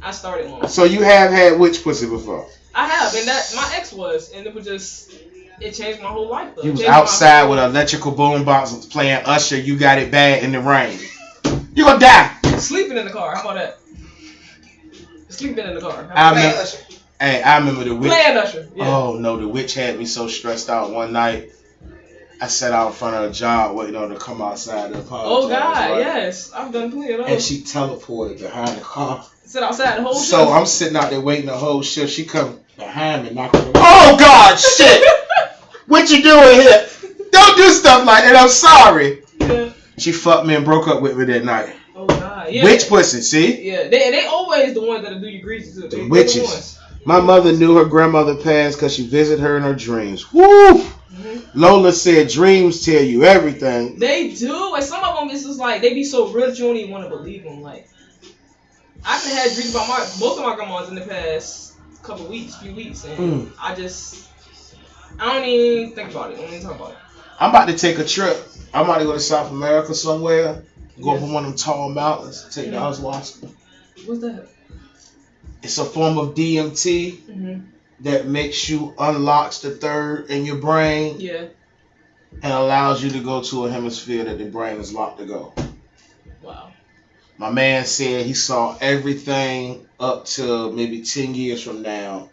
I started long. So you have had witch pussy before? I have, and that my ex was, and it was just... It changed my whole life, though. You was outside with an electrical boombox playing Usher, You Got It Bad in the rain. You gonna die. Sleeping in the car. How about that? Sleeping in the car. I remember the witch. Playing Usher. Yeah. Oh, no, the witch had me so stressed out one night. I sat out in front of a job waiting on her to come outside to apologize. Oh, God, right? Yes. I've done plenty of those. And she teleported behind the car. Sit outside the whole shift. So I'm sitting out there waiting the whole shift. She come behind me, knocking on the door. Oh God, shit! What you doing here? Don't do stuff like that. I'm sorry. Yeah. She fucked me and broke up with me that night. Oh God, yeah. Witch pussy, see? Yeah, they always the ones that'll do you greasy too. The witches. My mother knew her grandmother passed because she visited her in her dreams. Woo! Mm-hmm. Lola said dreams tell you everything. They do, and some of them it's just like they be so real that you don't even want to believe them. Like I've had dreams about both of my grandmas in the past few weeks, and I don't even think about it. I don't even talk about it. I'm about to take a trip. I'm about to go to South America somewhere. Go up on one of them tall mountains. Take the ayahuasca. What's that? It's a form of DMT that makes you unlocks the third in your brain. Yeah. And allows you to go to a hemisphere that the brain is locked to go. Wow. My man said he saw everything up to maybe 10 years from now.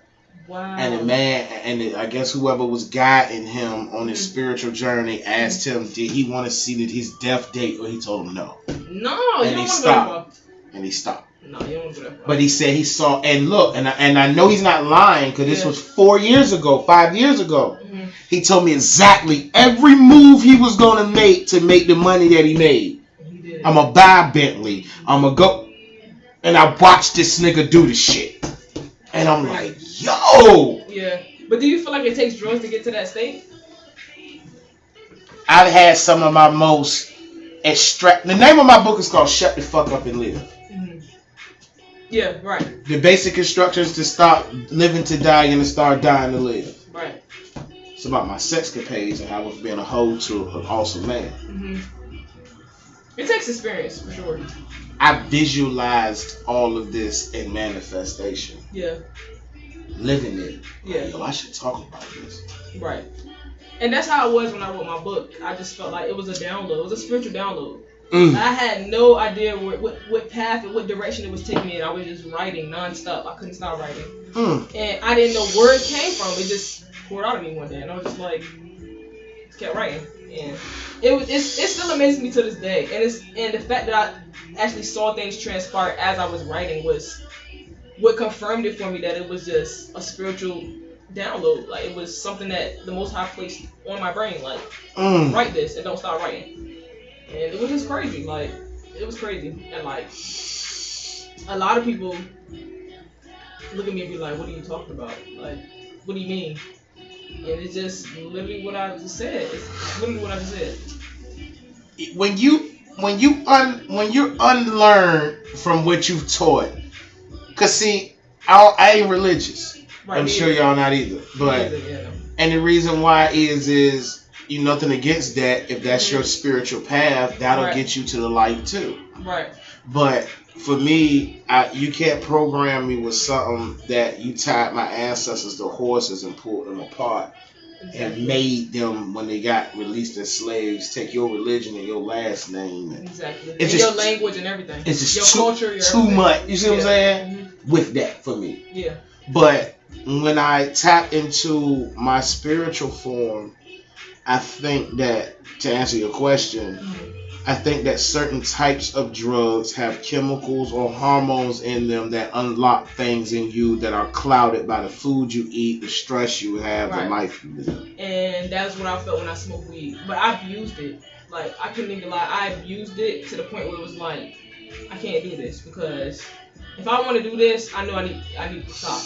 Wow. And the man, and I guess whoever was guiding him on his spiritual journey asked him, did he want to see his death date? Or he told him no. No, and he stopped. And he stopped. No, you don't want to go that far. But he said he saw, and look, and I know he's not lying because this was 5 years ago. Mm-hmm. He told me exactly every move he was going to make the money that he made. I'm going to buy a Bentley. I'm going to go. And I watched this nigga do the shit. And I'm like, yo. Yeah. But do you feel like it takes drugs to get to that state? I've had some of my most extract. The name of my book is called Shut the Fuck Up and Live. Mm-hmm. Yeah, right. The basic instructions to stop living to die and to start dying to live. Right. It's about my sexcapades and how I was being a hoe to an awesome man. Mm-hmm. It takes experience, for sure. I visualized all of this in manifestation. Yeah. Living it. Yeah. Like, yo, I should talk about this. Right. And that's how it was when I wrote my book. I just felt like it was a download. It was a spiritual download. I had no idea what path and what direction it was taking me. And I was just writing nonstop. I couldn't stop writing. And I didn't know where it came from. It just poured out of me one day. And I was just like, kept writing. And it still amazes me to this day. And the fact that I actually saw things transpire as I was writing was what confirmed it for me that it was just a spiritual download. Like it was something that the Most High placed on my brain. Like write this and don't stop writing. And it was just crazy. Like it was crazy. And like a lot of people look at me and be like, "What are you talking about? Like, what do you mean?" And it's just literally what I just said. It's literally what I just said. When you unlearn from what you've taught, cause see, I ain't religious. Right, I'm sure y'all not either. But and the reason why is you nothing against that. If that's your spiritual path, that'll get you to the light too. Right. But for me, you can't program me with something that you tied my ancestors to horses and pulled them apart and made them, when they got released as slaves, take your religion and your last name. And exactly. It's just, your language and everything. It's just your culture, too much. You see what I'm saying? With that for me. Yeah. But when I tap into my spiritual form, I think that, to answer your question, I think that certain types of drugs have chemicals or hormones in them that unlock things in you that are clouded by the food you eat, the stress you have, the life you live. And that's what I felt when I smoked weed. But I've used it. Like, I couldn't even lie. I've used it to the point where it was like, I can't do this because if I want to do this, I know I need to stop.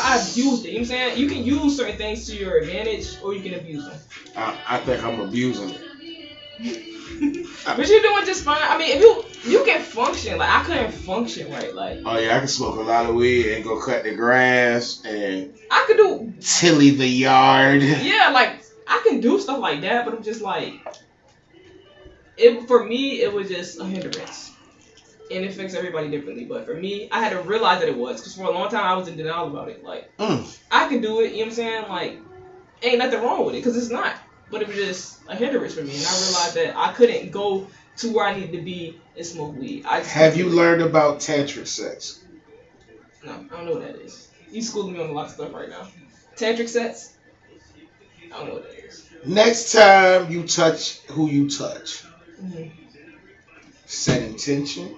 I've used it. You know what I'm saying? You can use certain things to your advantage or you can abuse them. I think I'm abusing it. But you're doing just fine. I mean, if you can function, like I couldn't function right, like. Oh yeah, I can smoke a lot of weed and go cut the grass and. I could do. Tilly the yard. Yeah, like I can do stuff like that, but I'm just like. For me, it was just a hindrance, and it affects everybody differently. But for me, I had to realize that it was, because for a long time I was in denial about it. Like, I can do it. You know what I'm saying? Like, ain't nothing wrong with it, because it's not. But it was just a hindrance for me, and I realized that I couldn't go to where I needed to be and smoke weed. Have you learned about tantric sex? No, I don't know what that is. You schooling me on a lot of stuff right now. Tantric sex? I don't know what that is. Next time you touch who you touch, set intention,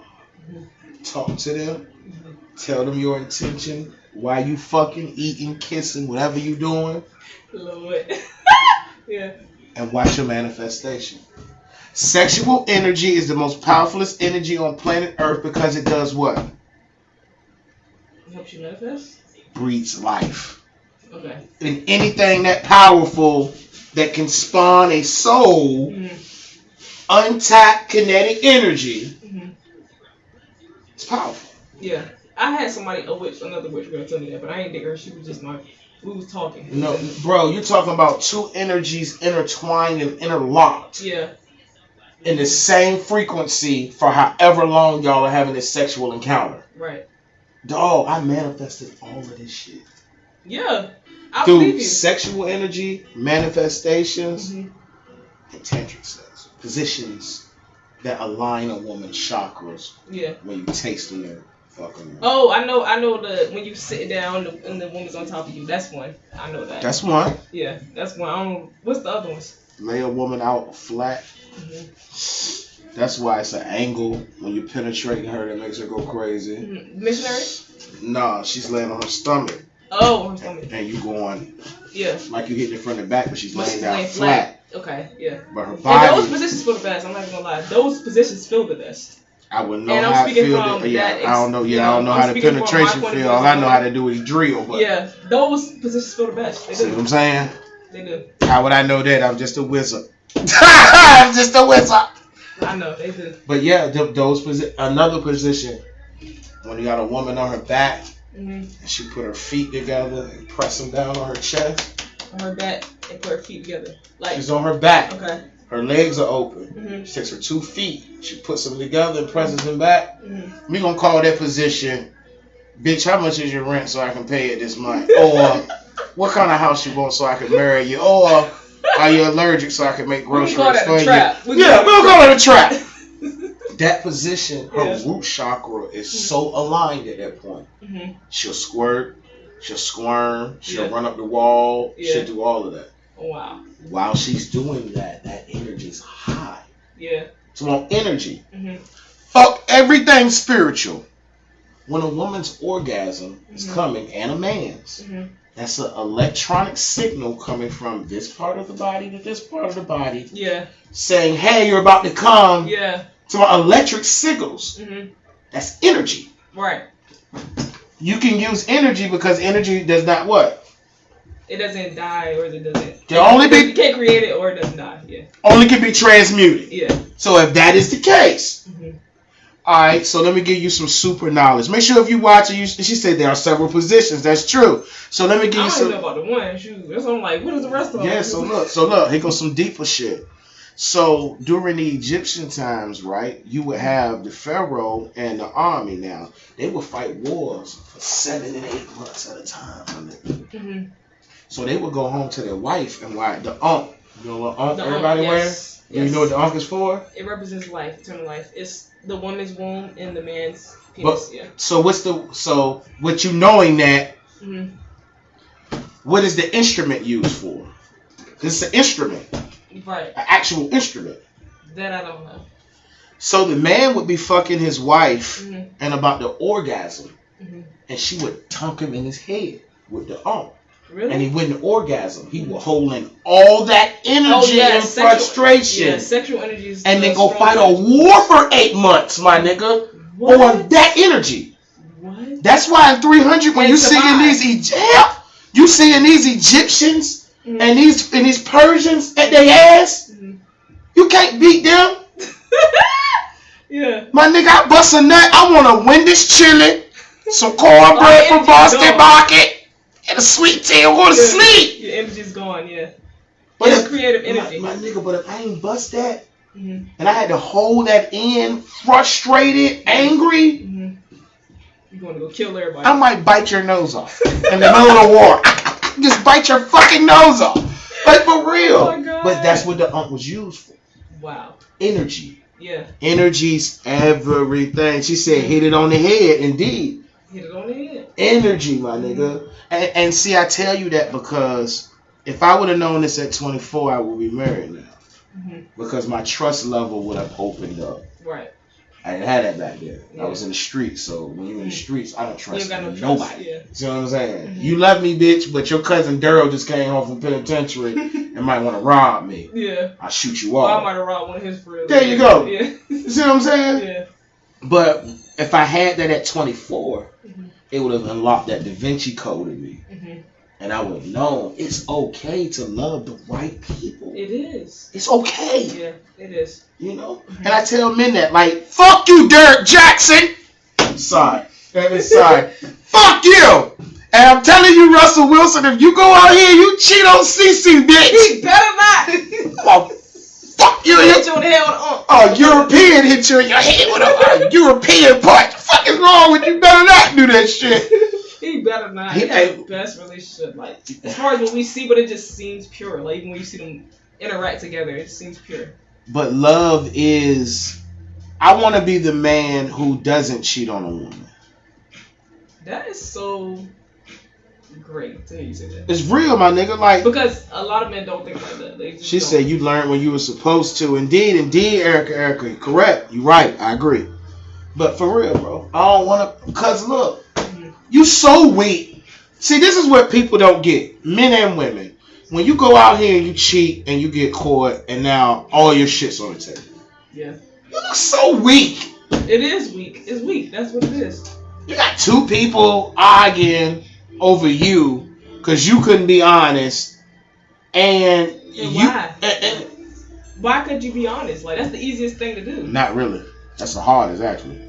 talk to them, tell them your intention, while you fucking, eating, kissing, whatever you doing. Lord. Yeah. And watch your manifestation. Sexual energy is the most powerfulest energy on planet Earth because it does what? It helps you manifest? Breathes life. Okay. And anything that powerful that can spawn a soul, untapped kinetic energy, it's powerful. Yeah. I had somebody, another witch girl tell me that, but I ain't dig her. She was just we was talking. No, bro, you're talking about two energies intertwined and interlocked. Yeah. In the same frequency for however long y'all are having this sexual encounter. Right. Dog, I manifested all of this shit. Yeah. I Through believe you. Sexual energy, manifestations, and tantric sex. Positions that align a woman's chakras. Yeah. When you tasting her fucking her. Oh, I know when you sit down and the woman's on top of you. That's one. I know that. That's one. Yeah, that's one. I don't know. What's the other ones? Lay a woman out flat. That's why it's an angle when you're penetrating her that makes her go crazy. Missionary? Nah, she's laying on her stomach. Oh, her stomach. And you going, yeah, like you hitting it from the back, but she's laying down flat. Okay, yeah. But her body. And those positions feel the best. I'm not even gonna lie. Those positions feel the best. I wouldn't know how it feels. I don't know. Yeah, I don't know how the penetration feel. All I know how to do is drill. But yeah, those positions feel the best. They do. See what I'm saying? They do. How would I know that? I'm just a wizard. I'm just a wizard. I know they do. But yeah, another position when you got a woman on her back and she put her feet together and press them down on her chest. On her back and put her feet together. Like she's on her back. Okay. Her legs are open. She takes her 2 feet. She puts them together and presses them back. We gonna call that position, bitch, how much is your rent so I can pay it this month? Or what kind of house you want so I can marry you? Or are you allergic so I can make groceries for you? Yeah, we'll call it a trap. That position, her root chakra is so aligned at that point. She'll squirt, she'll squirm, she'll run up the wall, she'll do all of that. Oh, wow. While she's doing that, that energy's high. Yeah. It's more energy. Fuck everything spiritual. When a woman's orgasm is coming, and a man's, that's an electronic signal coming from this part of the body to this part of the body. Yeah. Saying, hey, you're about to come. Yeah. To my electric signals. That's energy. Right. You can use energy because energy does not what? It doesn't die or it doesn't. You can't create it or it doesn't die. Yeah. Only can be transmuted. Yeah. So if that is the case, all right. So let me give you some super knowledge. Make sure if you watch it, she said there are several positions. That's true. So let me give you some. I don't know about the one. Shoot. That's what I'm like. What is the rest of them? Yeah. So look. Here goes some deeper shit. So during the Egyptian times, right, you would have the pharaoh and the army. Now they would fight wars for 7 and 8 months at a time. So they would go home to their wife and why the ankh. You know what ankh everybody wears? Yes. You know what the ankh is for? It represents life, eternal life. It's the woman's womb and the man's penis. So what you knowing that? What is the instrument used for? This is an instrument. Right. An actual instrument. That I don't know. So the man would be fucking his wife and about the orgasm, and she would tunk him in his head with the ankh. Really? And he wouldn't orgasm. He would hold in all that energy and frustration. Yeah, sexual energy is and then go fight a war for 8 months, my nigga. What? On that energy. What? That's why in 300 when you seeing these Egyptians and these Persians at their ass, you can't beat them. Yeah. My nigga, I bust a nut. I want a Wendy's chili, some cornbread from Boston Market, and a sweet tea. I want to sleep. Your energy's gone, yeah. But it's creative energy. My nigga, but if I ain't bust that, and I had to hold that in, frustrated, angry, you're going to go kill everybody. I might bite your nose off in the middle of the war. Just bite your fucking nose off. Like, for real. Oh my God. But that's what the ankh was used for. Wow. Energy. Yeah. Energy's everything. She said, hit it on the head. Indeed. Hit it on the head. Energy, my nigga. And see, I tell you that because if I would have known this at 24, I would be married now. Because my trust level would have opened up. Right. I didn't have that back then. Yeah. I was in the streets, so when you're in the streets, I don't trust nobody. Yeah. See what I'm saying? You love me, bitch, but your cousin Daryl just came home from penitentiary and might want to rob me. Yeah. I'll shoot you off. I might have robbed one of his friends. There you go. Yeah. You see what I'm saying? Yeah. But if I had that at 24, it would have unlocked that Da Vinci Code in me. And I would have known it's okay to love the right people. It is. It's okay. Yeah, it is. You know? And I tell men that, like, fuck you, Derek Jackson. Sorry. Sorry. Fuck you. And I'm telling you, Russell Wilson, if you go out here and you cheat on CeCe, bitch. He better not. Well, fuck you. Hit you in the head with a European hit you in your head with a European punch. What the fuck is wrong with you? Better not do that shit. He better not. He has the best relationship. Like, as far as what we see, but it just seems pure. Like, even when you see them interact together, it seems pure. But love is... I want to be the man who doesn't cheat on a woman. That is so great to hear you say that. It's real, my nigga. Like, because a lot of men don't think like that. They just she don't. said you learned when you were supposed to. Indeed, Erica, correct. You right. I agree. But for real, bro, I don't want to. Because look, you so weak. See, this is what people don't get, men and women. When you go out here and you cheat and you get caught, and now all your shit's on the table. Yeah. You look so weak. It is weak. It's weak. That's what it is. You got two people arguing over you because you couldn't be honest, and why? Why could you be honest? Like, that's the easiest thing to do. Not really. That's the hardest, actually.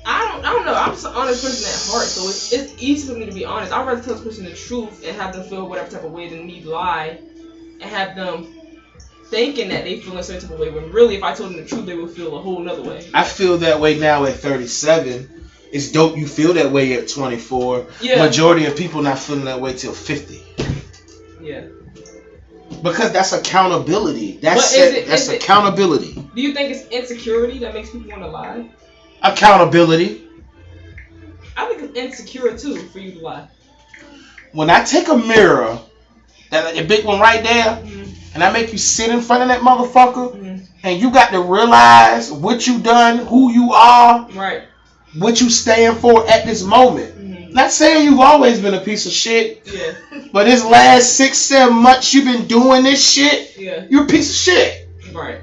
I don't know. I'm just an honest person at heart, so it's easy for me to be honest. I'd rather tell this person the truth and have them feel whatever type of way than me lie and have them thinking that they feel a certain type of way when really if I told them the truth they would feel a whole nother way. I feel that way now at 37. It's dope you feel that way at 24. Yeah. Majority of people not feeling that way till 50. Yeah. Because that's accountability. That's accountability. Do you think it's insecurity that makes people want to lie? Accountability. I think it's insecure too for you to lie. When I take a mirror, that big one right there, and I make you sit in front of that motherfucker, and you got to realize what you done, who you are, right, what you stand for at this moment. Not saying you've always been a piece of shit, yeah, but this last 6-7 months you've been doing this shit, yeah, you're a piece of shit. Right.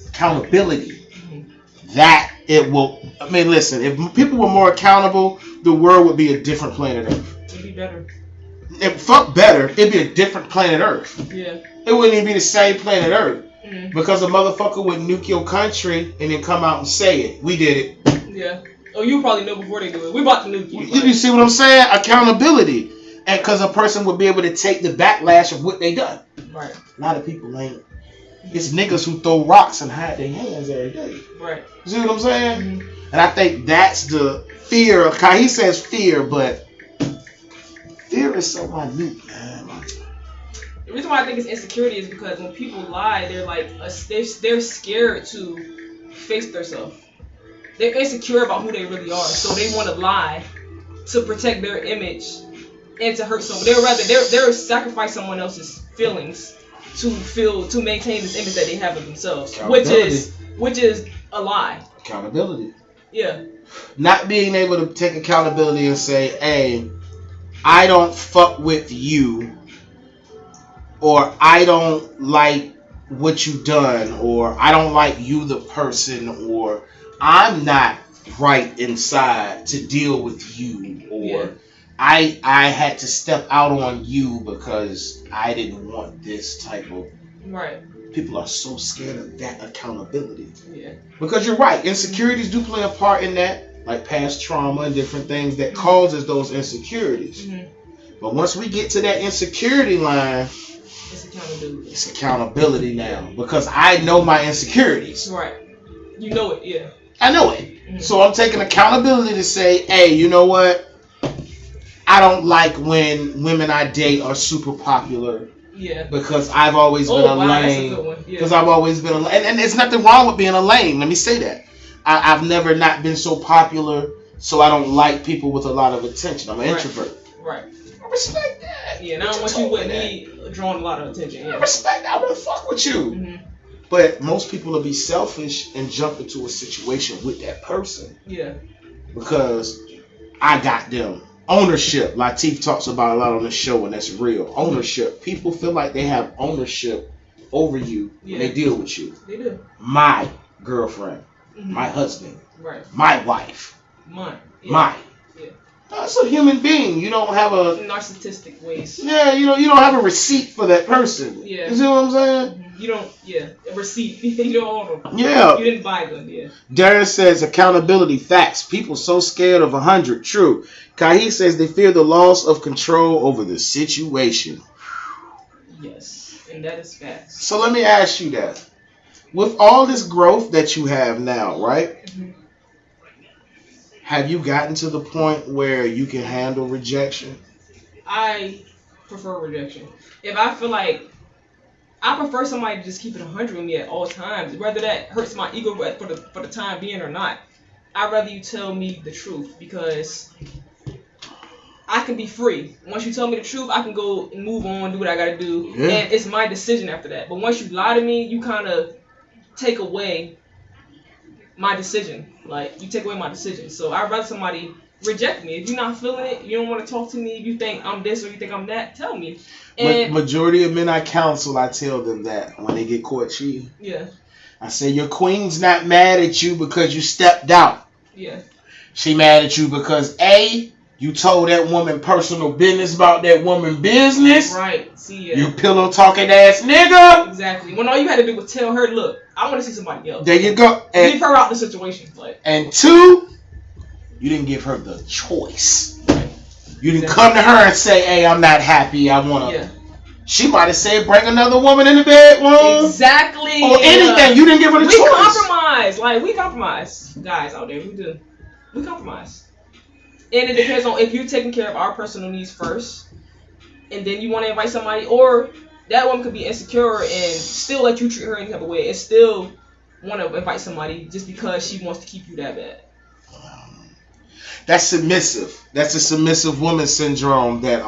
Accountability. That it will. I mean, listen. If people were more accountable, the world would be a different planet Earth. It'd be better. Fuck better. It'd be a different planet Earth. Yeah. It wouldn't even be the same planet Earth. Because a motherfucker would nuke your country and then come out and say it. We did it. Yeah. Oh, you probably know before they do it. We about to nuke you. You see what I'm saying? Accountability. And because a person would be able to take the backlash of what they done. Right. A lot of people ain't. It's niggas who throw rocks and hide their hands every day. Right. You see what I'm saying? And I think that's the fear of. He says fear, but fear is so minute, man. The reason why I think it's insecurity is because when people lie, they're like they're scared to face themselves. They're insecure about who they really are, so they want to lie to protect their image and to hurt someone. They'll sacrifice someone else's feelings to maintain this image that they have of themselves, which is a lie. Accountability. Yeah. Not being able to take accountability and say, hey, I don't fuck with you, or I don't like what you done, or I don't like you the person, or I'm not right inside to deal with you, or I had to step out on you because I didn't want this type of... Right. People are so scared of that accountability. Yeah. Because you're right, insecurities do play a part in that, like past trauma and different things that causes those insecurities. But once we get to that insecurity line, it's accountability. It's accountability now, because I know my insecurities. Right. You know it, yeah. I know it. So I'm taking accountability to say, hey, you know what? I don't like when women I date are super popular. Yeah. Because I've always been a lame. Because I've always been a lame. And there's nothing wrong with being a lame. Let me say that. I've never not been so popular, so I don't like people with a lot of attention. I'm an introvert. Right. I respect that. Yeah, and I don't want you with me drawing a lot of attention. Yeah. I respect that. I want to fuck with you. But most people will be selfish and jump into a situation with that person. Yeah. Because I got them. Ownership. Latif talks about a lot on the show, and that's real. Ownership. People feel like they have ownership over you when they deal with you. They do. My girlfriend. My husband. Right. My wife. Mine. Yeah. Mine. Yeah. That's a human being. You don't have a narcissistic ways. Yeah, you don't have a receipt for that person. Yeah. You see what I'm saying? You don't. Yeah, a receipt. You don't own them. Yeah. You didn't buy them. Yeah. Darren says accountability. Facts. People so scared of 100. True. Kahi says they fear the loss of control over the situation. Yes, and that is facts. So let me ask you that. With all this growth that you have now, right? Have you gotten to the point where you can handle rejection? I prefer rejection. If I feel like I prefer somebody to just keep it 100 with me at all times, whether that hurts my ego for the time being or not. I'd rather you tell me the truth because I can be free. Once you tell me the truth, I can go and move on, do what I gotta do, and it's my decision after that. But once you lie to me, you kind of take away my decision. Like, you take away my decision. So I'd rather somebody reject me. If you're not feeling it, you don't want to talk to me, if you think I'm this or you think I'm that, tell me. And majority of men I counsel, I tell them that when they get caught cheating. Yeah. I say, your queen's not mad at you because you stepped out. Yeah. She mad at you because, A, you told that woman personal business about that woman business. Right. See ya. You pillow talking ass nigga. Exactly. When all you had to do was tell her, look, I want to see somebody else. There you go. Leave her out the situation. Like. And 2, you didn't give her the choice. Right. You didn't come to her and say, hey, I'm not happy. I want to. Yeah. She might have said, bring another woman in the bedroom. Exactly. Or anything. You didn't give her the choice. We compromise. Like, we compromise. Guys out there, we do. We compromise. And it depends on if you're taking care of our personal needs first, and then you want to invite somebody, or that woman could be insecure and still let you treat her any type of way, and still want to invite somebody just because she wants to keep you that bad. That's submissive. That's a submissive woman syndrome that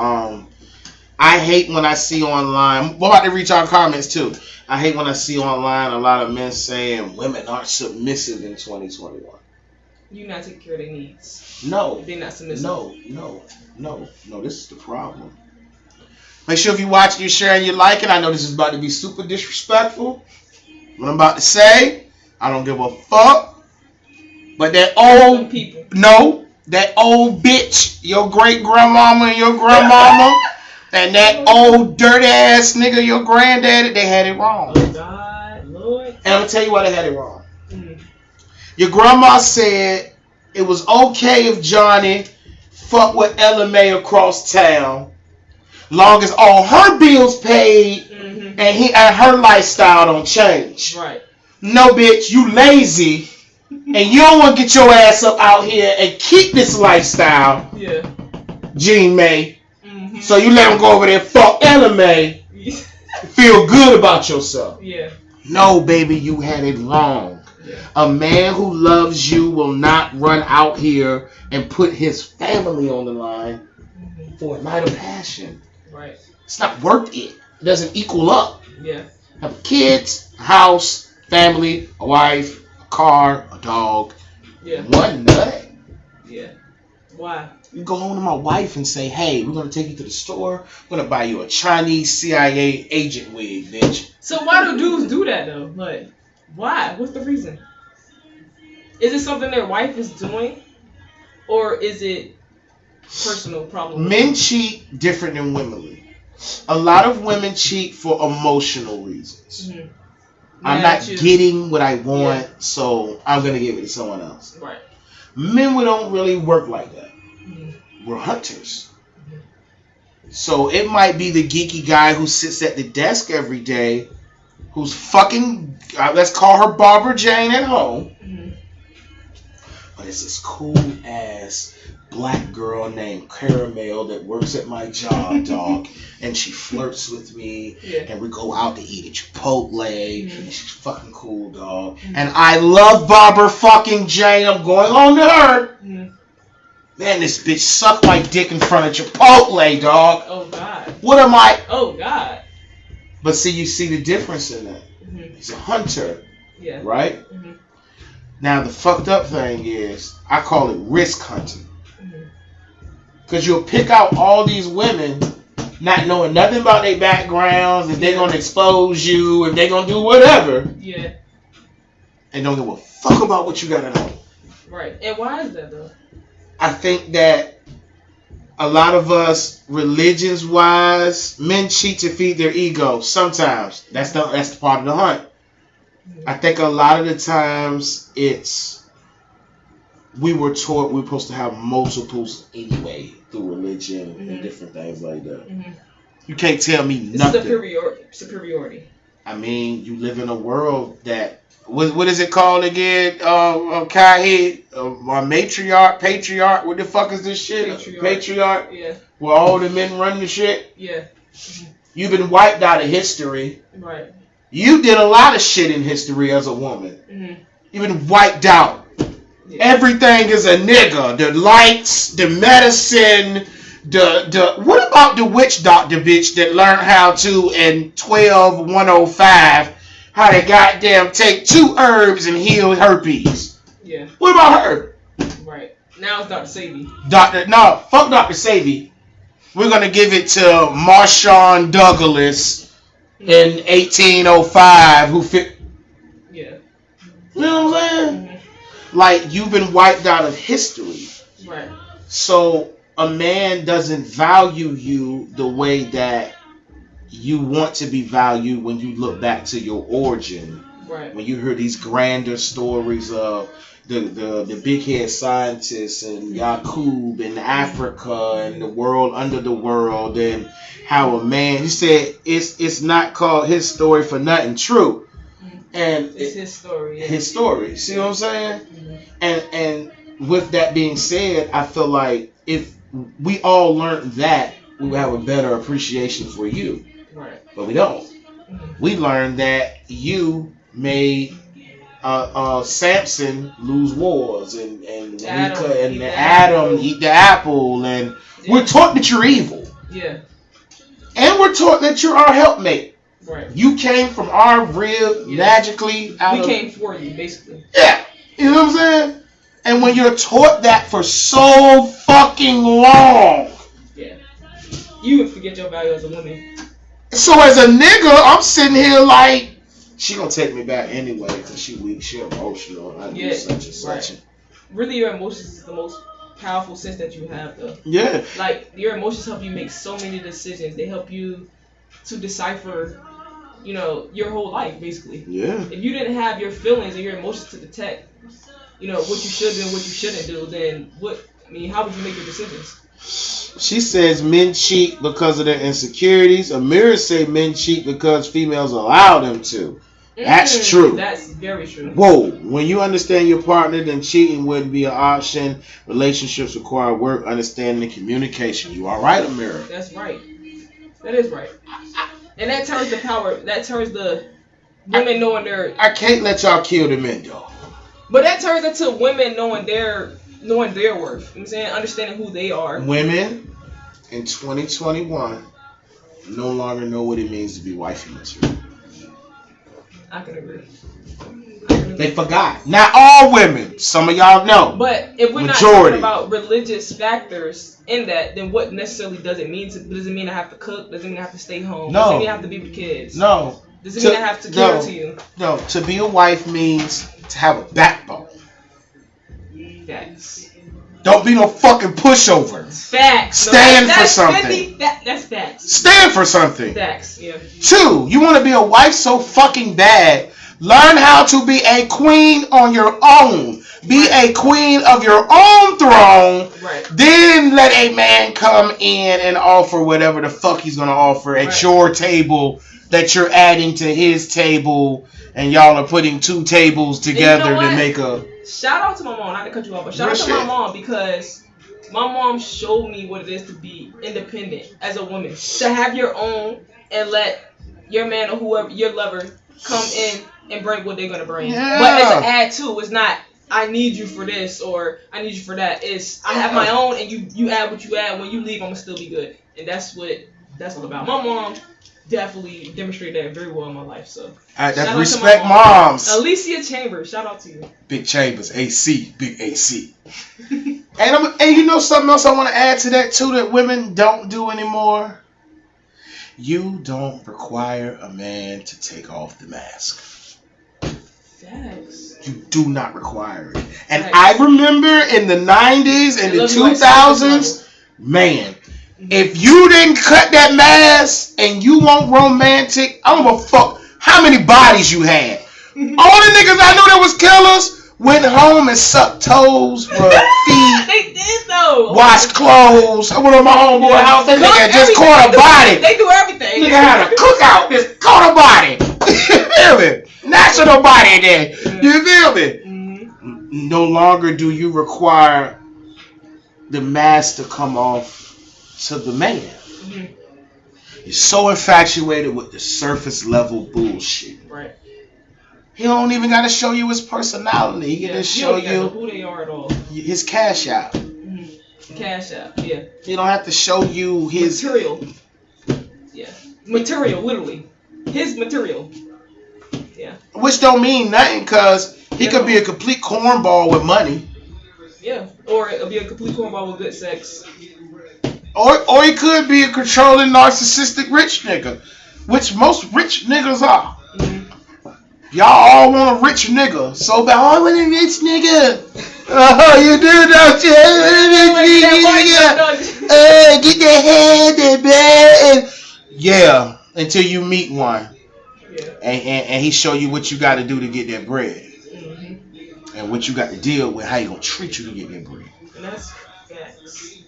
I hate when I see online. We're about to reach our comments too. I hate when I see online a lot of men saying women aren't submissive in 2021. You're not taking care of their needs. No. They're not submissive. No. This is the problem. Make sure if you're watching, you're sharing, you're liking. I know this is about to be super disrespectful. What I'm about to say, I don't give a fuck. But that old people. No, that old bitch, your great grandmama and your grandmama, and that old dirty ass nigga, your granddaddy, they had it wrong. Oh God, Lord. And I'm gonna tell you why they had it wrong. Your grandma said it was okay if Johnny fucked with Ella May across town, long as all her bills paid and her lifestyle don't change. Right. No, bitch, you lazy and you don't want to get your ass up out here and keep this lifestyle. Yeah. Jean May. So you let him go over there and fuck Ella May. Feel good about yourself. Yeah. No, baby, you had it wrong. Yeah. A man who loves you will not run out here and put his family on the line for a night of passion. Right. It's not worth it. It doesn't equal up. Yeah. Have kids, a house, family, a wife, a car, a dog. Yeah. One nut. Yeah. Why? You go home to my wife and say, hey, we're going to take you to the store. We're going to buy you a Chinese CIA agent wig, bitch. So why do dudes do that, though? Like, why? What's the reason? Is it something their wife is doing? Or is it personal problem? Men cheat different than women do. A lot of women cheat for emotional reasons. Mm-hmm. I'm not getting what I want, so I'm going to give it to someone else. Right. Men, we don't really work like that. Mm-hmm. We're hunters. Mm-hmm. So it might be the geeky guy who sits at the desk every day, who's fucking, let's call her Barbara Jane at home. Mm-hmm. But it's this cool ass black girl named Caramel that works at my job, dog. And she flirts with me. Yeah. And we go out to eat at Chipotle. Mm-hmm. And she's fucking cool, dog. Mm-hmm. And I love Barbara fucking Jane. I'm going home to her. Mm-hmm. Man, this bitch sucked my dick in front of Chipotle, dog. Oh, God. What am I? Oh, God. But see, you see the difference in that. Mm-hmm. He's a hunter. Yeah. Right? Mm-hmm. Now, the fucked up thing is, I call it risk hunting. Because you'll pick out all these women not knowing nothing about their backgrounds, if they're going to expose you, if they're going to do whatever. Yeah. And don't give a fuck about what you got to know. Right. And why is that, though? I think that a lot of us, religions-wise, men cheat to feed their ego. Sometimes. That's the part of the hunt. I think a lot of the times we were taught we were supposed to have multiples anyway through religion and different things like that. You can't tell me nothing. Superiority. I mean, you live in a world that what is it called again? Kai, matriarch, patriarch. What the fuck is this shit? Patriarch. Yeah. Where all the men run the shit. Yeah. You've been wiped out of history. Right. You did a lot of shit in history as a woman. You've been wiped out. Yeah. Everything is a nigga. The lights, the medicine, the what about the witch doctor bitch that learned how to in 12105 how they goddamn take 2 herbs and heal herpes? Yeah. What about her? Right. Now it's Dr. Sebi. Fuck Dr. Sebi. We're gonna give it to Marshawn Douglas in 1805 who fit. Yeah. You know what I'm saying? Like, you've been wiped out of history. Right. So a man doesn't value you the way that you want to be valued when you look back to your origin. Right. When you hear these grander stories of the big head scientists and Yakub in Africa and the world under the world, and how a man, he said it's not called his story for nothing true. And it's his story. Yeah. His story. See what I'm saying? And with that being said, I feel like if we all learned that, we would have a better appreciation for you. Right. But we don't. We learned that you made Samson lose wars and Adam eat the apple, and we're taught that you're evil. Yeah. And we're taught that you're our helpmate. Right. You came from our rib magically out We came for you, basically. Yeah. You know what I'm saying? And when you're taught that for so fucking long. Yeah. You would forget your value as a woman. So as a nigga, I'm sitting here like, she gonna take me back anyway because she weak, she emotional. I do such and such. Right. Really, your emotions is the most powerful sense that you have, though. Yeah. Like, your emotions help you make so many decisions. They help you to decipher, your whole life, basically. Yeah. If you didn't have your feelings and your emotions to detect, what you should do and what you shouldn't do, then how would you make your decisions? She says men cheat because of their insecurities. Amira say men cheat because females allow them to. That's true. That's very true. Whoa. When you understand your partner, then cheating wouldn't be an option. Relationships require work, understanding, and communication. You are right, Amira. That's right. That is right. And that turns the power. That turns the women knowing their. I can't let y'all kill the men, though. But that turns into women knowing their worth. You know what I'm saying? Understanding who they are. Women in 2021 no longer know what it means to be wifey material. I can agree. They forgot. Not all women. Some of y'all know. But if we're not talking about religious factors in that, then what necessarily does it mean? Does it mean I have to cook? Does it mean I have to stay home? No. Does it mean I have to be with kids? No. Does it mean I have to care to you? No. To be a wife means to have a backbone. Facts. Don't be no fucking pushover. Facts. Stand for something. That's facts. Stand for something. Facts. Yeah. 2, you want to be a wife so fucking bad. Learn how to be a queen on your own. Be a queen of your own throne. Right. Then let a man come in and offer whatever the fuck he's going to offer at your table that you're adding to his table. And y'all are putting 2 tables together to make a... Shout out to my mom. Not to cut you off, but shout out to my mom because my mom showed me what it is to be independent as a woman. To have your own and let your man or whoever, your lover, come in and bring what they're going to bring. Yeah. But it's an add to. It's not, I need you for this or I need you for that. It's, I have my own and you add what you add. When you leave, I'm going to still be good. And that's what that's all about. My mom, definitely demonstrated that very well in my life. So that respect moms. Alicia Chambers, shout out to you. Big Chambers, AC, big AC. And you know something else I want to add to that too that women don't do anymore? You don't require a man to take off the mask. Facts. You do not require it. And I remember in the 90s and the 2000s, man, if you didn't cut that mask and you want romantic, I don't give a fuck how many bodies you had. All the niggas I knew that was killers went home and sucked toes, rubbed feet. They did though. Washed clothes. I went to my homeboy house. That nigga just caught a body. They do everything. Nigga had a cookout. Just caught a body. You feel me? National Body Day. You feel me? Mm-hmm. No longer do you require the mask to come off to the man. Mm-hmm. You're so infatuated with the surface level bullshit. Right. He don't even got to show you his personality. He can just show you who they are at all. His cash out. Mm-hmm. Cash out, yeah. He don't have to show you his material. Yeah, material, literally. His material. Yeah. Which don't mean nothing because he could be a complete cornball with money. Yeah, or it'll be a complete cornball with good sex. Or he could be a controlling, narcissistic rich nigga, which most rich niggas are. Mm-hmm. Y'all all want a rich nigga so bad. Oh, I want a rich nigga. Oh, you do, don't you? Get the head, the bed. Yeah, until you meet one. Yeah. And he show you what you got to do to get that bread. Mm-hmm. And what you got to deal with, how he going to treat you to get that bread. And that's facts.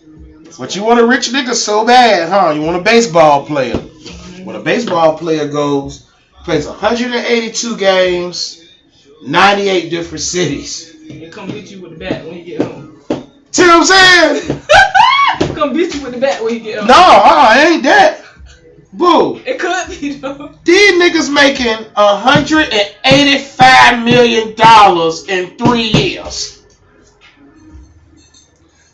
But you want a rich nigga so bad, huh? You want a baseball player. Mm-hmm. When a baseball player goes, plays 182 games, 98 different cities. And come beat you with the bat when you get home. See what I'm saying? Come beat you with the bat when you get home. No, it ain't that. Boo. It could be though. These niggas making $185 million in 3 years.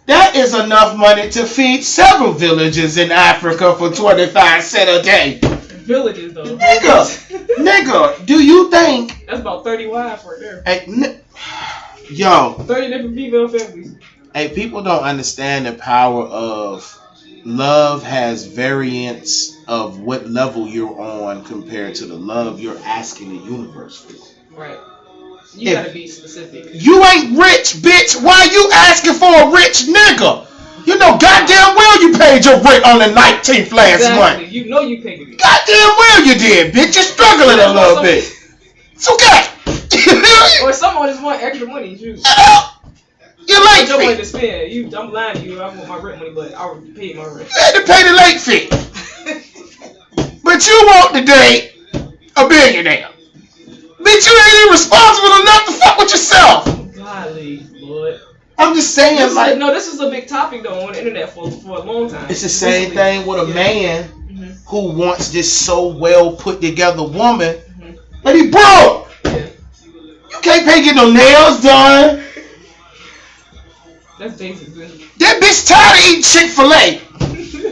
That is enough money to feed several villages in Africa for 25 cents a day. Villages though. Nigga, do you think? That's about 30 wives right there. Hey, yo. 30 different female families. Hey, people don't understand the power of love has variance of what level you're on compared to the love you're asking the universe for. Right. You gotta be specific. You ain't rich, bitch. Why you asking for a rich nigga? You know goddamn well you paid your rent on the 19th last month. You know you paid it. Goddamn well you did, bitch. You're struggling a little bit. It's okay. Or someone just want extra money. You late fee. Money to spend. I'm lying to you. I want my rent money, but I already paid my rent. You had to pay the late fee. But you want to date a billionaire. Bitch, you ain't even responsible enough to fuck with yourself. Golly, Lord. I'm just saying, this is a big topic though on the internet for a long time. It's the same thing with a man who wants this so well put together woman, but he broke. Yeah. You can't get no nails done. That's basic. That bitch tired of eating Chick-fil-A.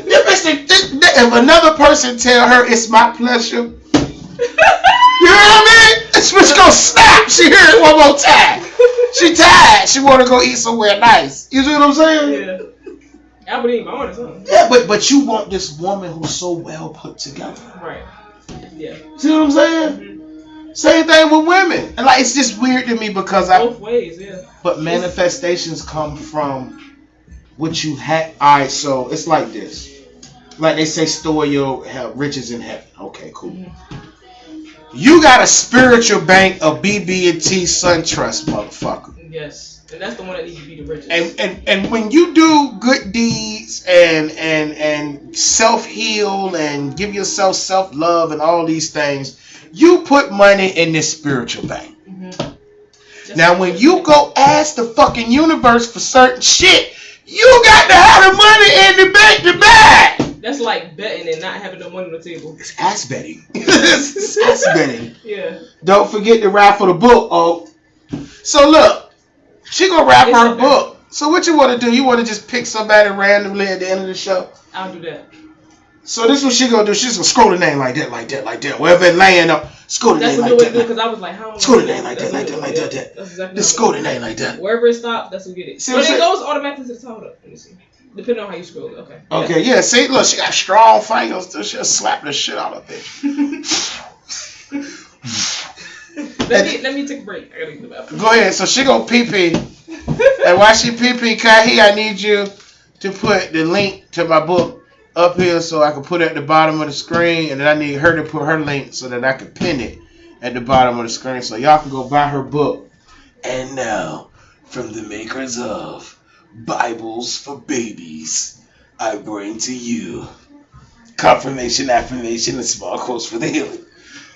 That bitch, if another person tell her it's my pleasure, you know what I mean? This bitch gonna snap. She hear it one more time. She tired. She wanna go eat somewhere nice. You see what I'm saying? Yeah. I would eat my own or something. Yeah, but you want this woman who's so well put together. Right. Yeah. See what I'm saying? Mm-hmm. Same thing with women. And it's just weird to me because both ways, yeah. But manifestations come from what you had. Alright, so it's like this. Like they say, store your riches in heaven. Okay, cool. Mm-hmm. You got a spiritual bank of BB&T SunTrust, motherfucker. Yes, and that's the one that needs to be the richest. And when you do good deeds and self-heal and give yourself self-love and all these things, you put money in this spiritual bank. Mm-hmm. Now, when you go ask the fucking universe for certain shit, you got to have the money in the bank to buy. That's like betting and not having no money on the table. It's ass betting. It's ass betting. Yeah. Don't forget to raffle the book. Oh, so look, she gonna raffle her book. So what you want to do? You want to just pick somebody randomly at the end of the show? I'll do that. So this is what she gonna do. She's gonna scroll the name like that. Wherever it laying up, scroll the name like that. That's what we do because I was like, how? Scroll the name like that. That's exactly. Just scroll the name like that. Wherever it stops, that's what we get it. But it goes automatically to the top. Let me see. Depending on how you scroll it. Okay. Okay. Yeah. See, look, she got strong fingers. She'll slap the shit out of it. Let me take a break. I gotta get the bathroom. Go ahead. So she gonna pee. And while she pee, Kahi, I need you to put the link to my book up here so I can put it at the bottom of the screen, and then I need her to put her link so that I can pin it at the bottom of the screen so y'all can go buy her book. And now, from the makers of Bibles for Babies, I bring to you Confirmation, Affirmation, and Small Quotes for the Healing.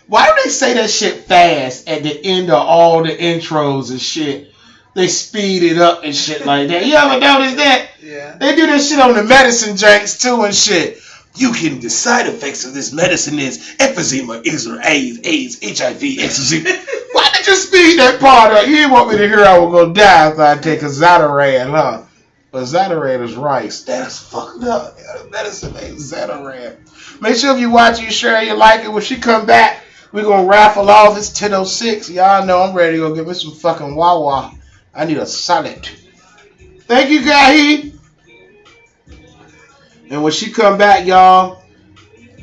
Why do they say that shit fast at the end of all the intros and shit? They speed it up and shit like that. You ever notice that? Yeah. They do that shit on the medicine drinks too and shit. You can, the side effects of this medicine is emphysema, AIDS, HIV, ecstasy. Why did you speed that part up? You didn't want me to hear I was going to die if I take a Zatarain, huh? But Zatarain is rice. That's fucked up. Medicine ain't Zatarain. Make sure if you watch, you share, you like it. When she come back, we're going to raffle off. It's 10:06. Y'all know I'm ready to go get me some fucking Wawa. I need a salad. Thank you, Gahi. And when she come back, y'all.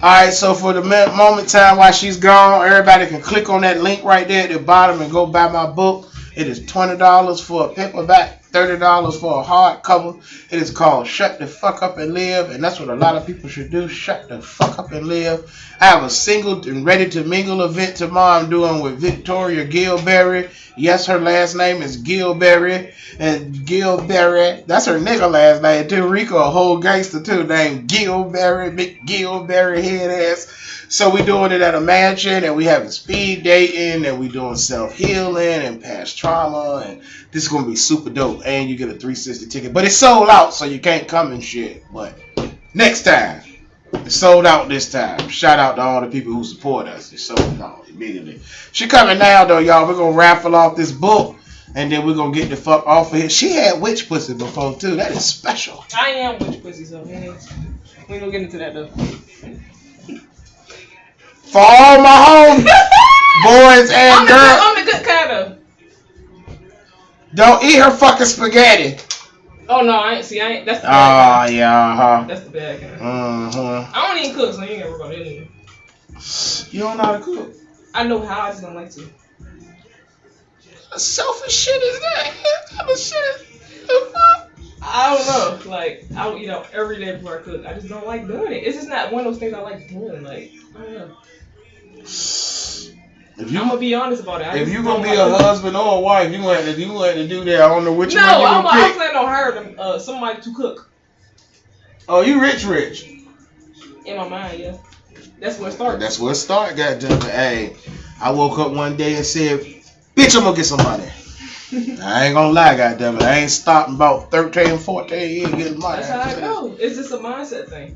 Alright, so for the moment time while she's gone, everybody can click on that link right there at the bottom and go buy my book. It is $20 for a paperback, $30 for a hardcover. It is called Shut the Fuck Up and Live, and that's what a lot of people should do. Shut the fuck up and live. I have a single and ready to mingle event tomorrow I'm doing with Victoria Gilberry. Yes, her last name is Gilberry. And Gilberry, that's her nigga last name too. Rico, a whole gangster too, named Gilberry, big Gilberry head ass. So we doing it at a mansion, and we having speed dating, and we doing self-healing and past trauma, and this is going to be super dope. And you get a 360 ticket. But it's sold out, so you can't come and shit. But next time, it's sold out this time. Shout out to all the people who support us. It's sold out immediately. She coming now, though, y'all. We're going to raffle off this book, and then we're going to get the fuck off of here. She had witch pussy before, too. That is special. I am witch pussy, so we ain't going to get into that, though. For all my homies, boys and girls. I'm the good kind of. Don't eat her fucking spaghetti. Oh no, I ain't. That's the bad kind. Oh yeah, That's the bad kind. Mm-hmm. I don't even cook, so you ain't gotta worry about it anyway. You don't know how to cook? I know how, I just don't like to. What selfish shit is that? What type of shit? I don't know. Like, I would eat out every day before I cook. I just don't like doing it. It's just not one of those things I like doing. Like, I don't know. I'm gonna be honest about it. If you're gonna be a husband or a wife, you gonna have to do that. I don't know which one you gonna pick. I'm planning on hiring somebody to cook. Oh, you rich? In my mind, yeah. That's where it starts. That's where it starts, goddamn. Hey, I woke up one day and said, "Bitch, I'm gonna get some money." I ain't gonna lie, goddamn it. I ain't stopping about 13, 14 years getting money. That's how I go. It's just a mindset thing.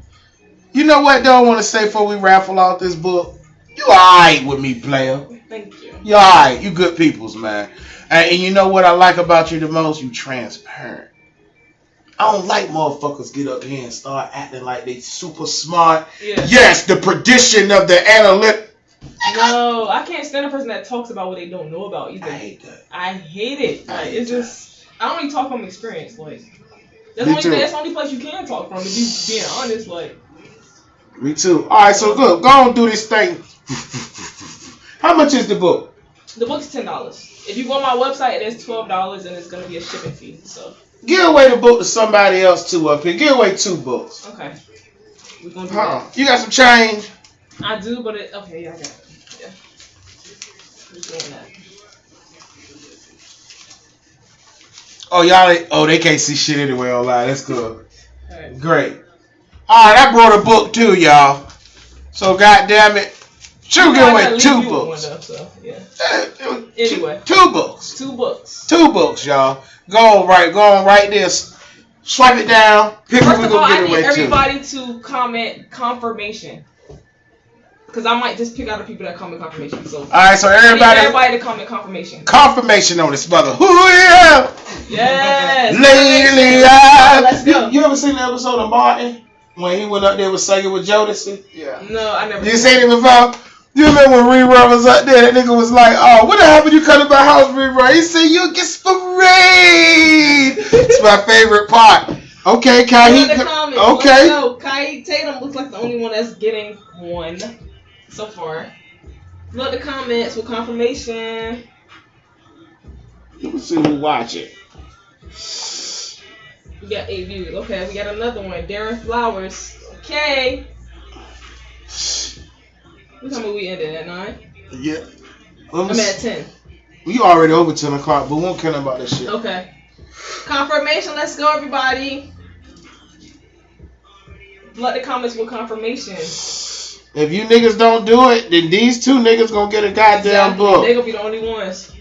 You know what, though? I want to say before we raffle out this book, you alright with me, player. Thank you. You alright. You good peoples, man. And you know what I like about you the most? You transparent. I don't like motherfuckers get up here and start acting like they super smart. Yeah. Yes, the perdition of the analytic. No, I can't stand a person that talks about what they don't know about either. I hate that. I hate it. Like, it's just, I don't even talk from experience. Like, that's the only place you can talk from. If you being honest, like. Me too. All right, so good. Go on, do this thing. How much is the book? The book's $10. If you go on my website, it is $12, and it's gonna be a shipping fee. So. Give away the book to somebody else too up here. Give away 2 books. Okay. We're gonna do that. You got some change? I do, but okay, yeah, I got it. Yeah. We're doing that. Oh, y'all, they can't see shit anyway online. That's good. Right. Great. Alright, I brought a book too, y'all. So, goddamn it. She'll give away 2 books. Yeah. Anyway. 2 books. 2 books. 2 books, y'all. Go on right there. Swipe it down. Pick First of all, I need everybody to comment confirmation. Because I might just pick out the people that comment confirmation. So, alright, so everybody to comment confirmation. Confirmation on this mother. Who yeah? Yes. Lately, let's go. You ever seen the episode of Martin? When he went up there was singing with Jodeci? Yeah. No, I never. You seen it before? You remember when Rerun was up there? That nigga was like, "Oh, what happened? You come to my house, Rerun?" He said, "You'll get sprayed." It's my favorite part. Okay, Kai. Okay. No, Kai Tatum looks like the only one that's getting one so far. Look the comments with confirmation. Let's see who watch it. We got 8 views. Okay, we got another one. Darren Flowers. Okay. What time we ended at 9? Yeah. I'm at 10. We already over 10 o'clock, but we won't care about that shit. Okay. Confirmation. Let's go, everybody. Let the comments with confirmation. If you niggas don't do it, then these two niggas gonna get a goddamn book. They gonna be the only ones.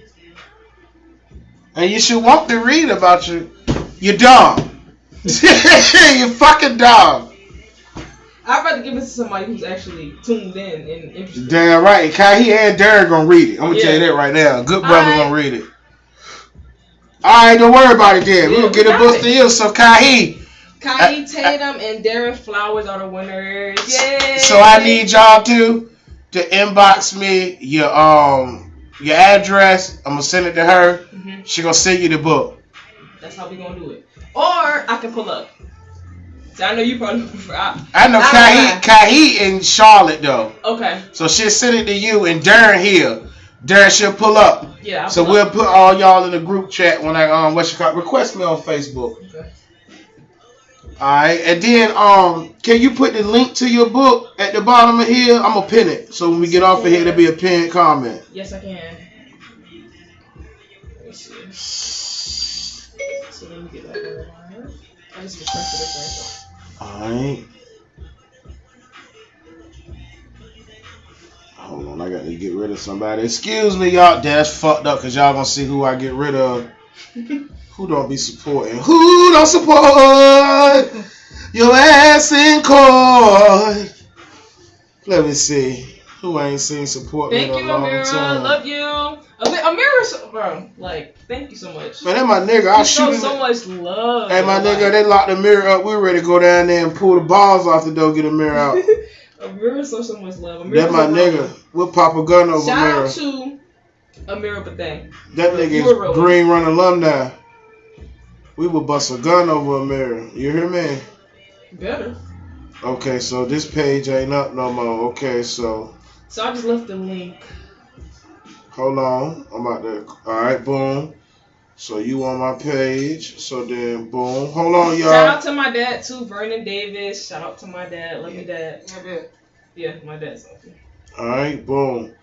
And you should want to read about you. You're dumb. You're fucking dumb. I'd rather give it to somebody who's actually tuned in and interested. Damn right. Kai and Darren gonna read it. I'm gonna tell you that right now. Good brother gonna read it. Alright, don't worry about it then. We're gonna get a book to you. So Kai Tatum and Darren Flowers are the winners. Yay! So I need y'all to inbox me your address. I'm gonna send it to her. Mm-hmm. She gonna send you the book. That's how we gonna do it. Or I can pull up. So I know you probably prefer. I know Kai in Charlotte though. Okay. So she'll send it to you and Darren here. Darren she'll pull up. Yeah. So we'll put all y'all in the group chat when I request me on Facebook. Okay. Alright, and then can you put the link to your book at the bottom of here? I'm gonna pin it. So when we get off of here, there'll be a pinned comment. Yes, I can. Let me see. So let me get that over. I just requested it first. Alright. Hold on, I got to get rid of somebody. Excuse me, y'all. That's fucked up because y'all gonna see who I get rid of. Who don't be supporting? Who don't support your ass in court? Let me see. Who I ain't seen support me in a long Amira. time. Love you. Amira, bro. Like, thank you so much. Man, that my nigga. I shoot so much love. Hey, my nigga, they locked the mirror up. We ready to go down there and pull the balls off the door, get a mirror out. Amira so much love. That my nigga. We'll pop a gun over Shout Amira. out to Amira Batang. That nigga is Green Run alumni. We will bust a gun over Amira. You hear me? Better. Okay, so this page ain't up no more. Okay, so I just left the link. Hold on. I'm about to. Alright, boom. So you on my page. So then, boom. Hold on, y'all. Shout out to my dad, too. Vernon Davis. Shout out to my dad. Love you, Dad. Yeah, my dad's okay. Alright, boom.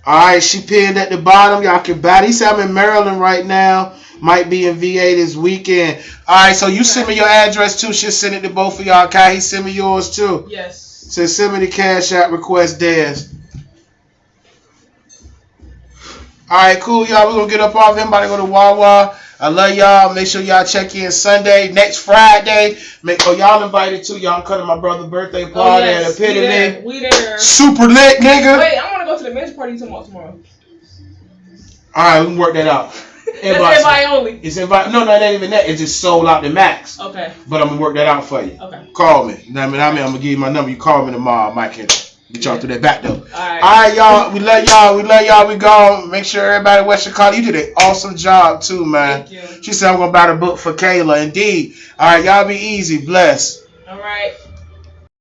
Alright, she pinned at the bottom. Y'all can buy. He said I'm in Maryland right now. Might be in VA this weekend. Alright, so you send me your address, too. She'll send it to both of y'all. Kai, he send me yours, too. Yes. So send me the cash app request, Des. Alright, cool, y'all. We're going to get up off him. About to go to Wawa. I love y'all. Make sure y'all check in Sunday. Next Friday. Y'all invited too. Y'all come to my brother's birthday party at Epitome. We there. Super lit, nigga. Wait, I want to go to the men's party tomorrow. Alright, we can work that out. That's invite only. It's invite. No, it ain't even that. It's just sold out the max. Okay. But I'm going to work that out for you. Okay. Call me. You know what I mean? I'm going to give you my number. You call me tomorrow. Mike can get y'all through that back door. Alright, y'all. We love y'all. We gone. Make sure everybody at West Chicago. You did an awesome job too, man. Thank you. She said I'm going to buy the book for Kayla. Indeed. Alright, y'all be easy. Bless. Alright.